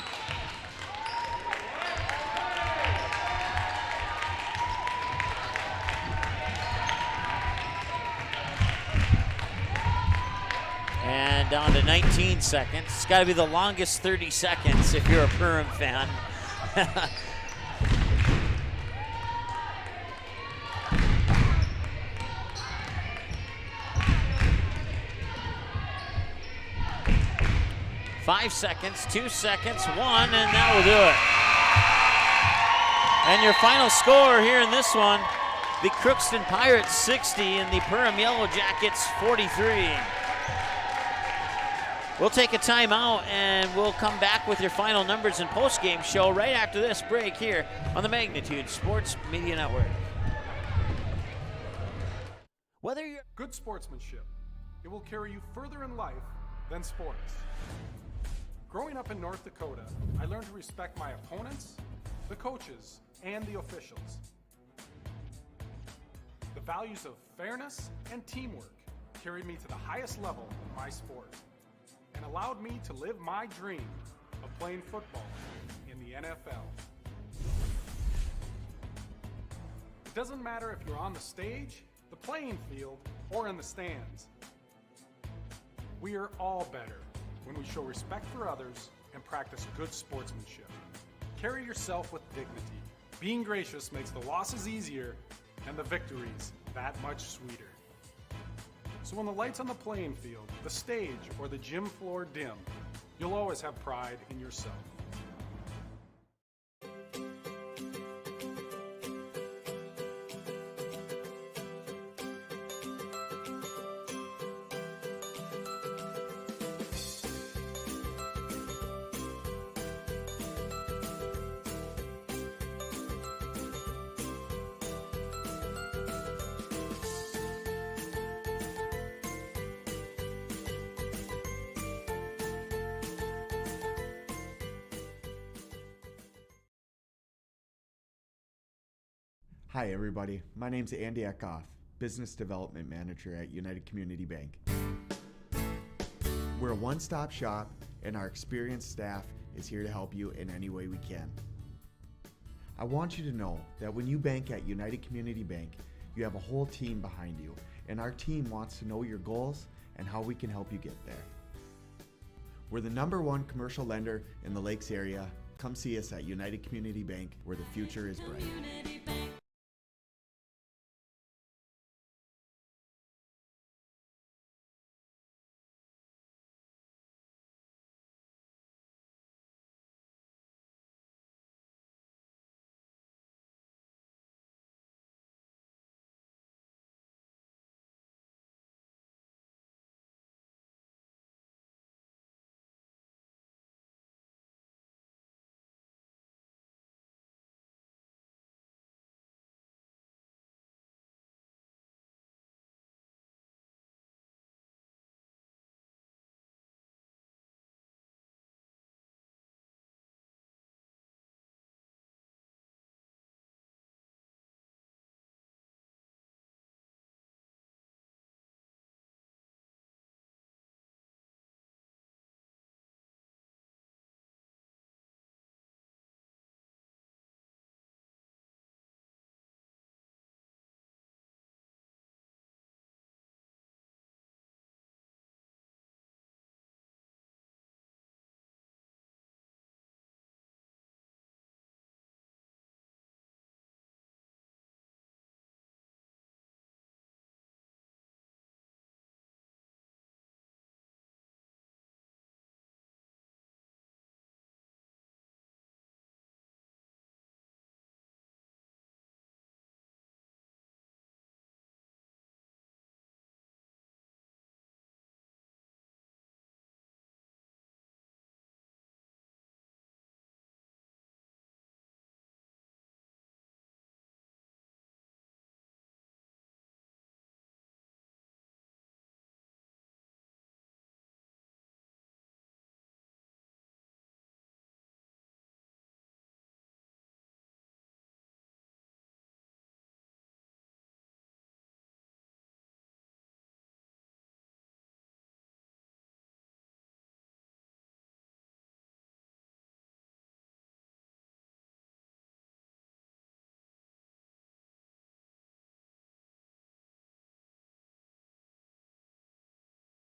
And down to 19 seconds. It's got to be the longest 30 seconds if you're a Perham fan. Five seconds, 2 seconds, 1, and that will do it. And your final score here in this one, the Crookston Pirates 60 and the Perham Yellow Jackets 43. We'll take a timeout and we'll come back with your final numbers and post-game show right after this break here on the Magnitude Sports Media Network. Whether you're good sportsmanship, it will carry you further in life than sports. Growing up in North Dakota, I learned to respect my opponents, the coaches, and the officials. The values of fairness and teamwork carried me to the highest level in my sport and allowed me to live my dream of playing football in the NFL. It doesn't matter if you're on the stage, the playing field, or in the stands. We are all better when we show respect for others and practice good sportsmanship. Carry yourself with dignity. Being gracious makes the losses easier and the victories that much sweeter. So when the lights on the playing field, the stage, or the gym floor dim, you'll always have pride in yourself. Hi everybody, my name's Andy Eckhoff, Business Development Manager at United Community Bank. We're a one-stop shop and our experienced staff is here to help you in any way we can. I want you to know that when you bank at United Community Bank, you have a whole team behind you, and our team wants to know your goals and how we can help you get there. We're the #1 commercial lender in the Lakes area. Come see us at United Community Bank, where the future is bright.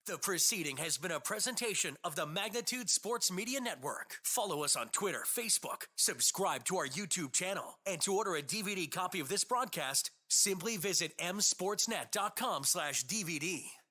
The proceeding has been a presentation of the Magnitude Sports Media Network. Follow us on Twitter, Facebook, subscribe to our YouTube channel, and to order a DVD copy of this broadcast, simply visit msportsnet.com/DVD.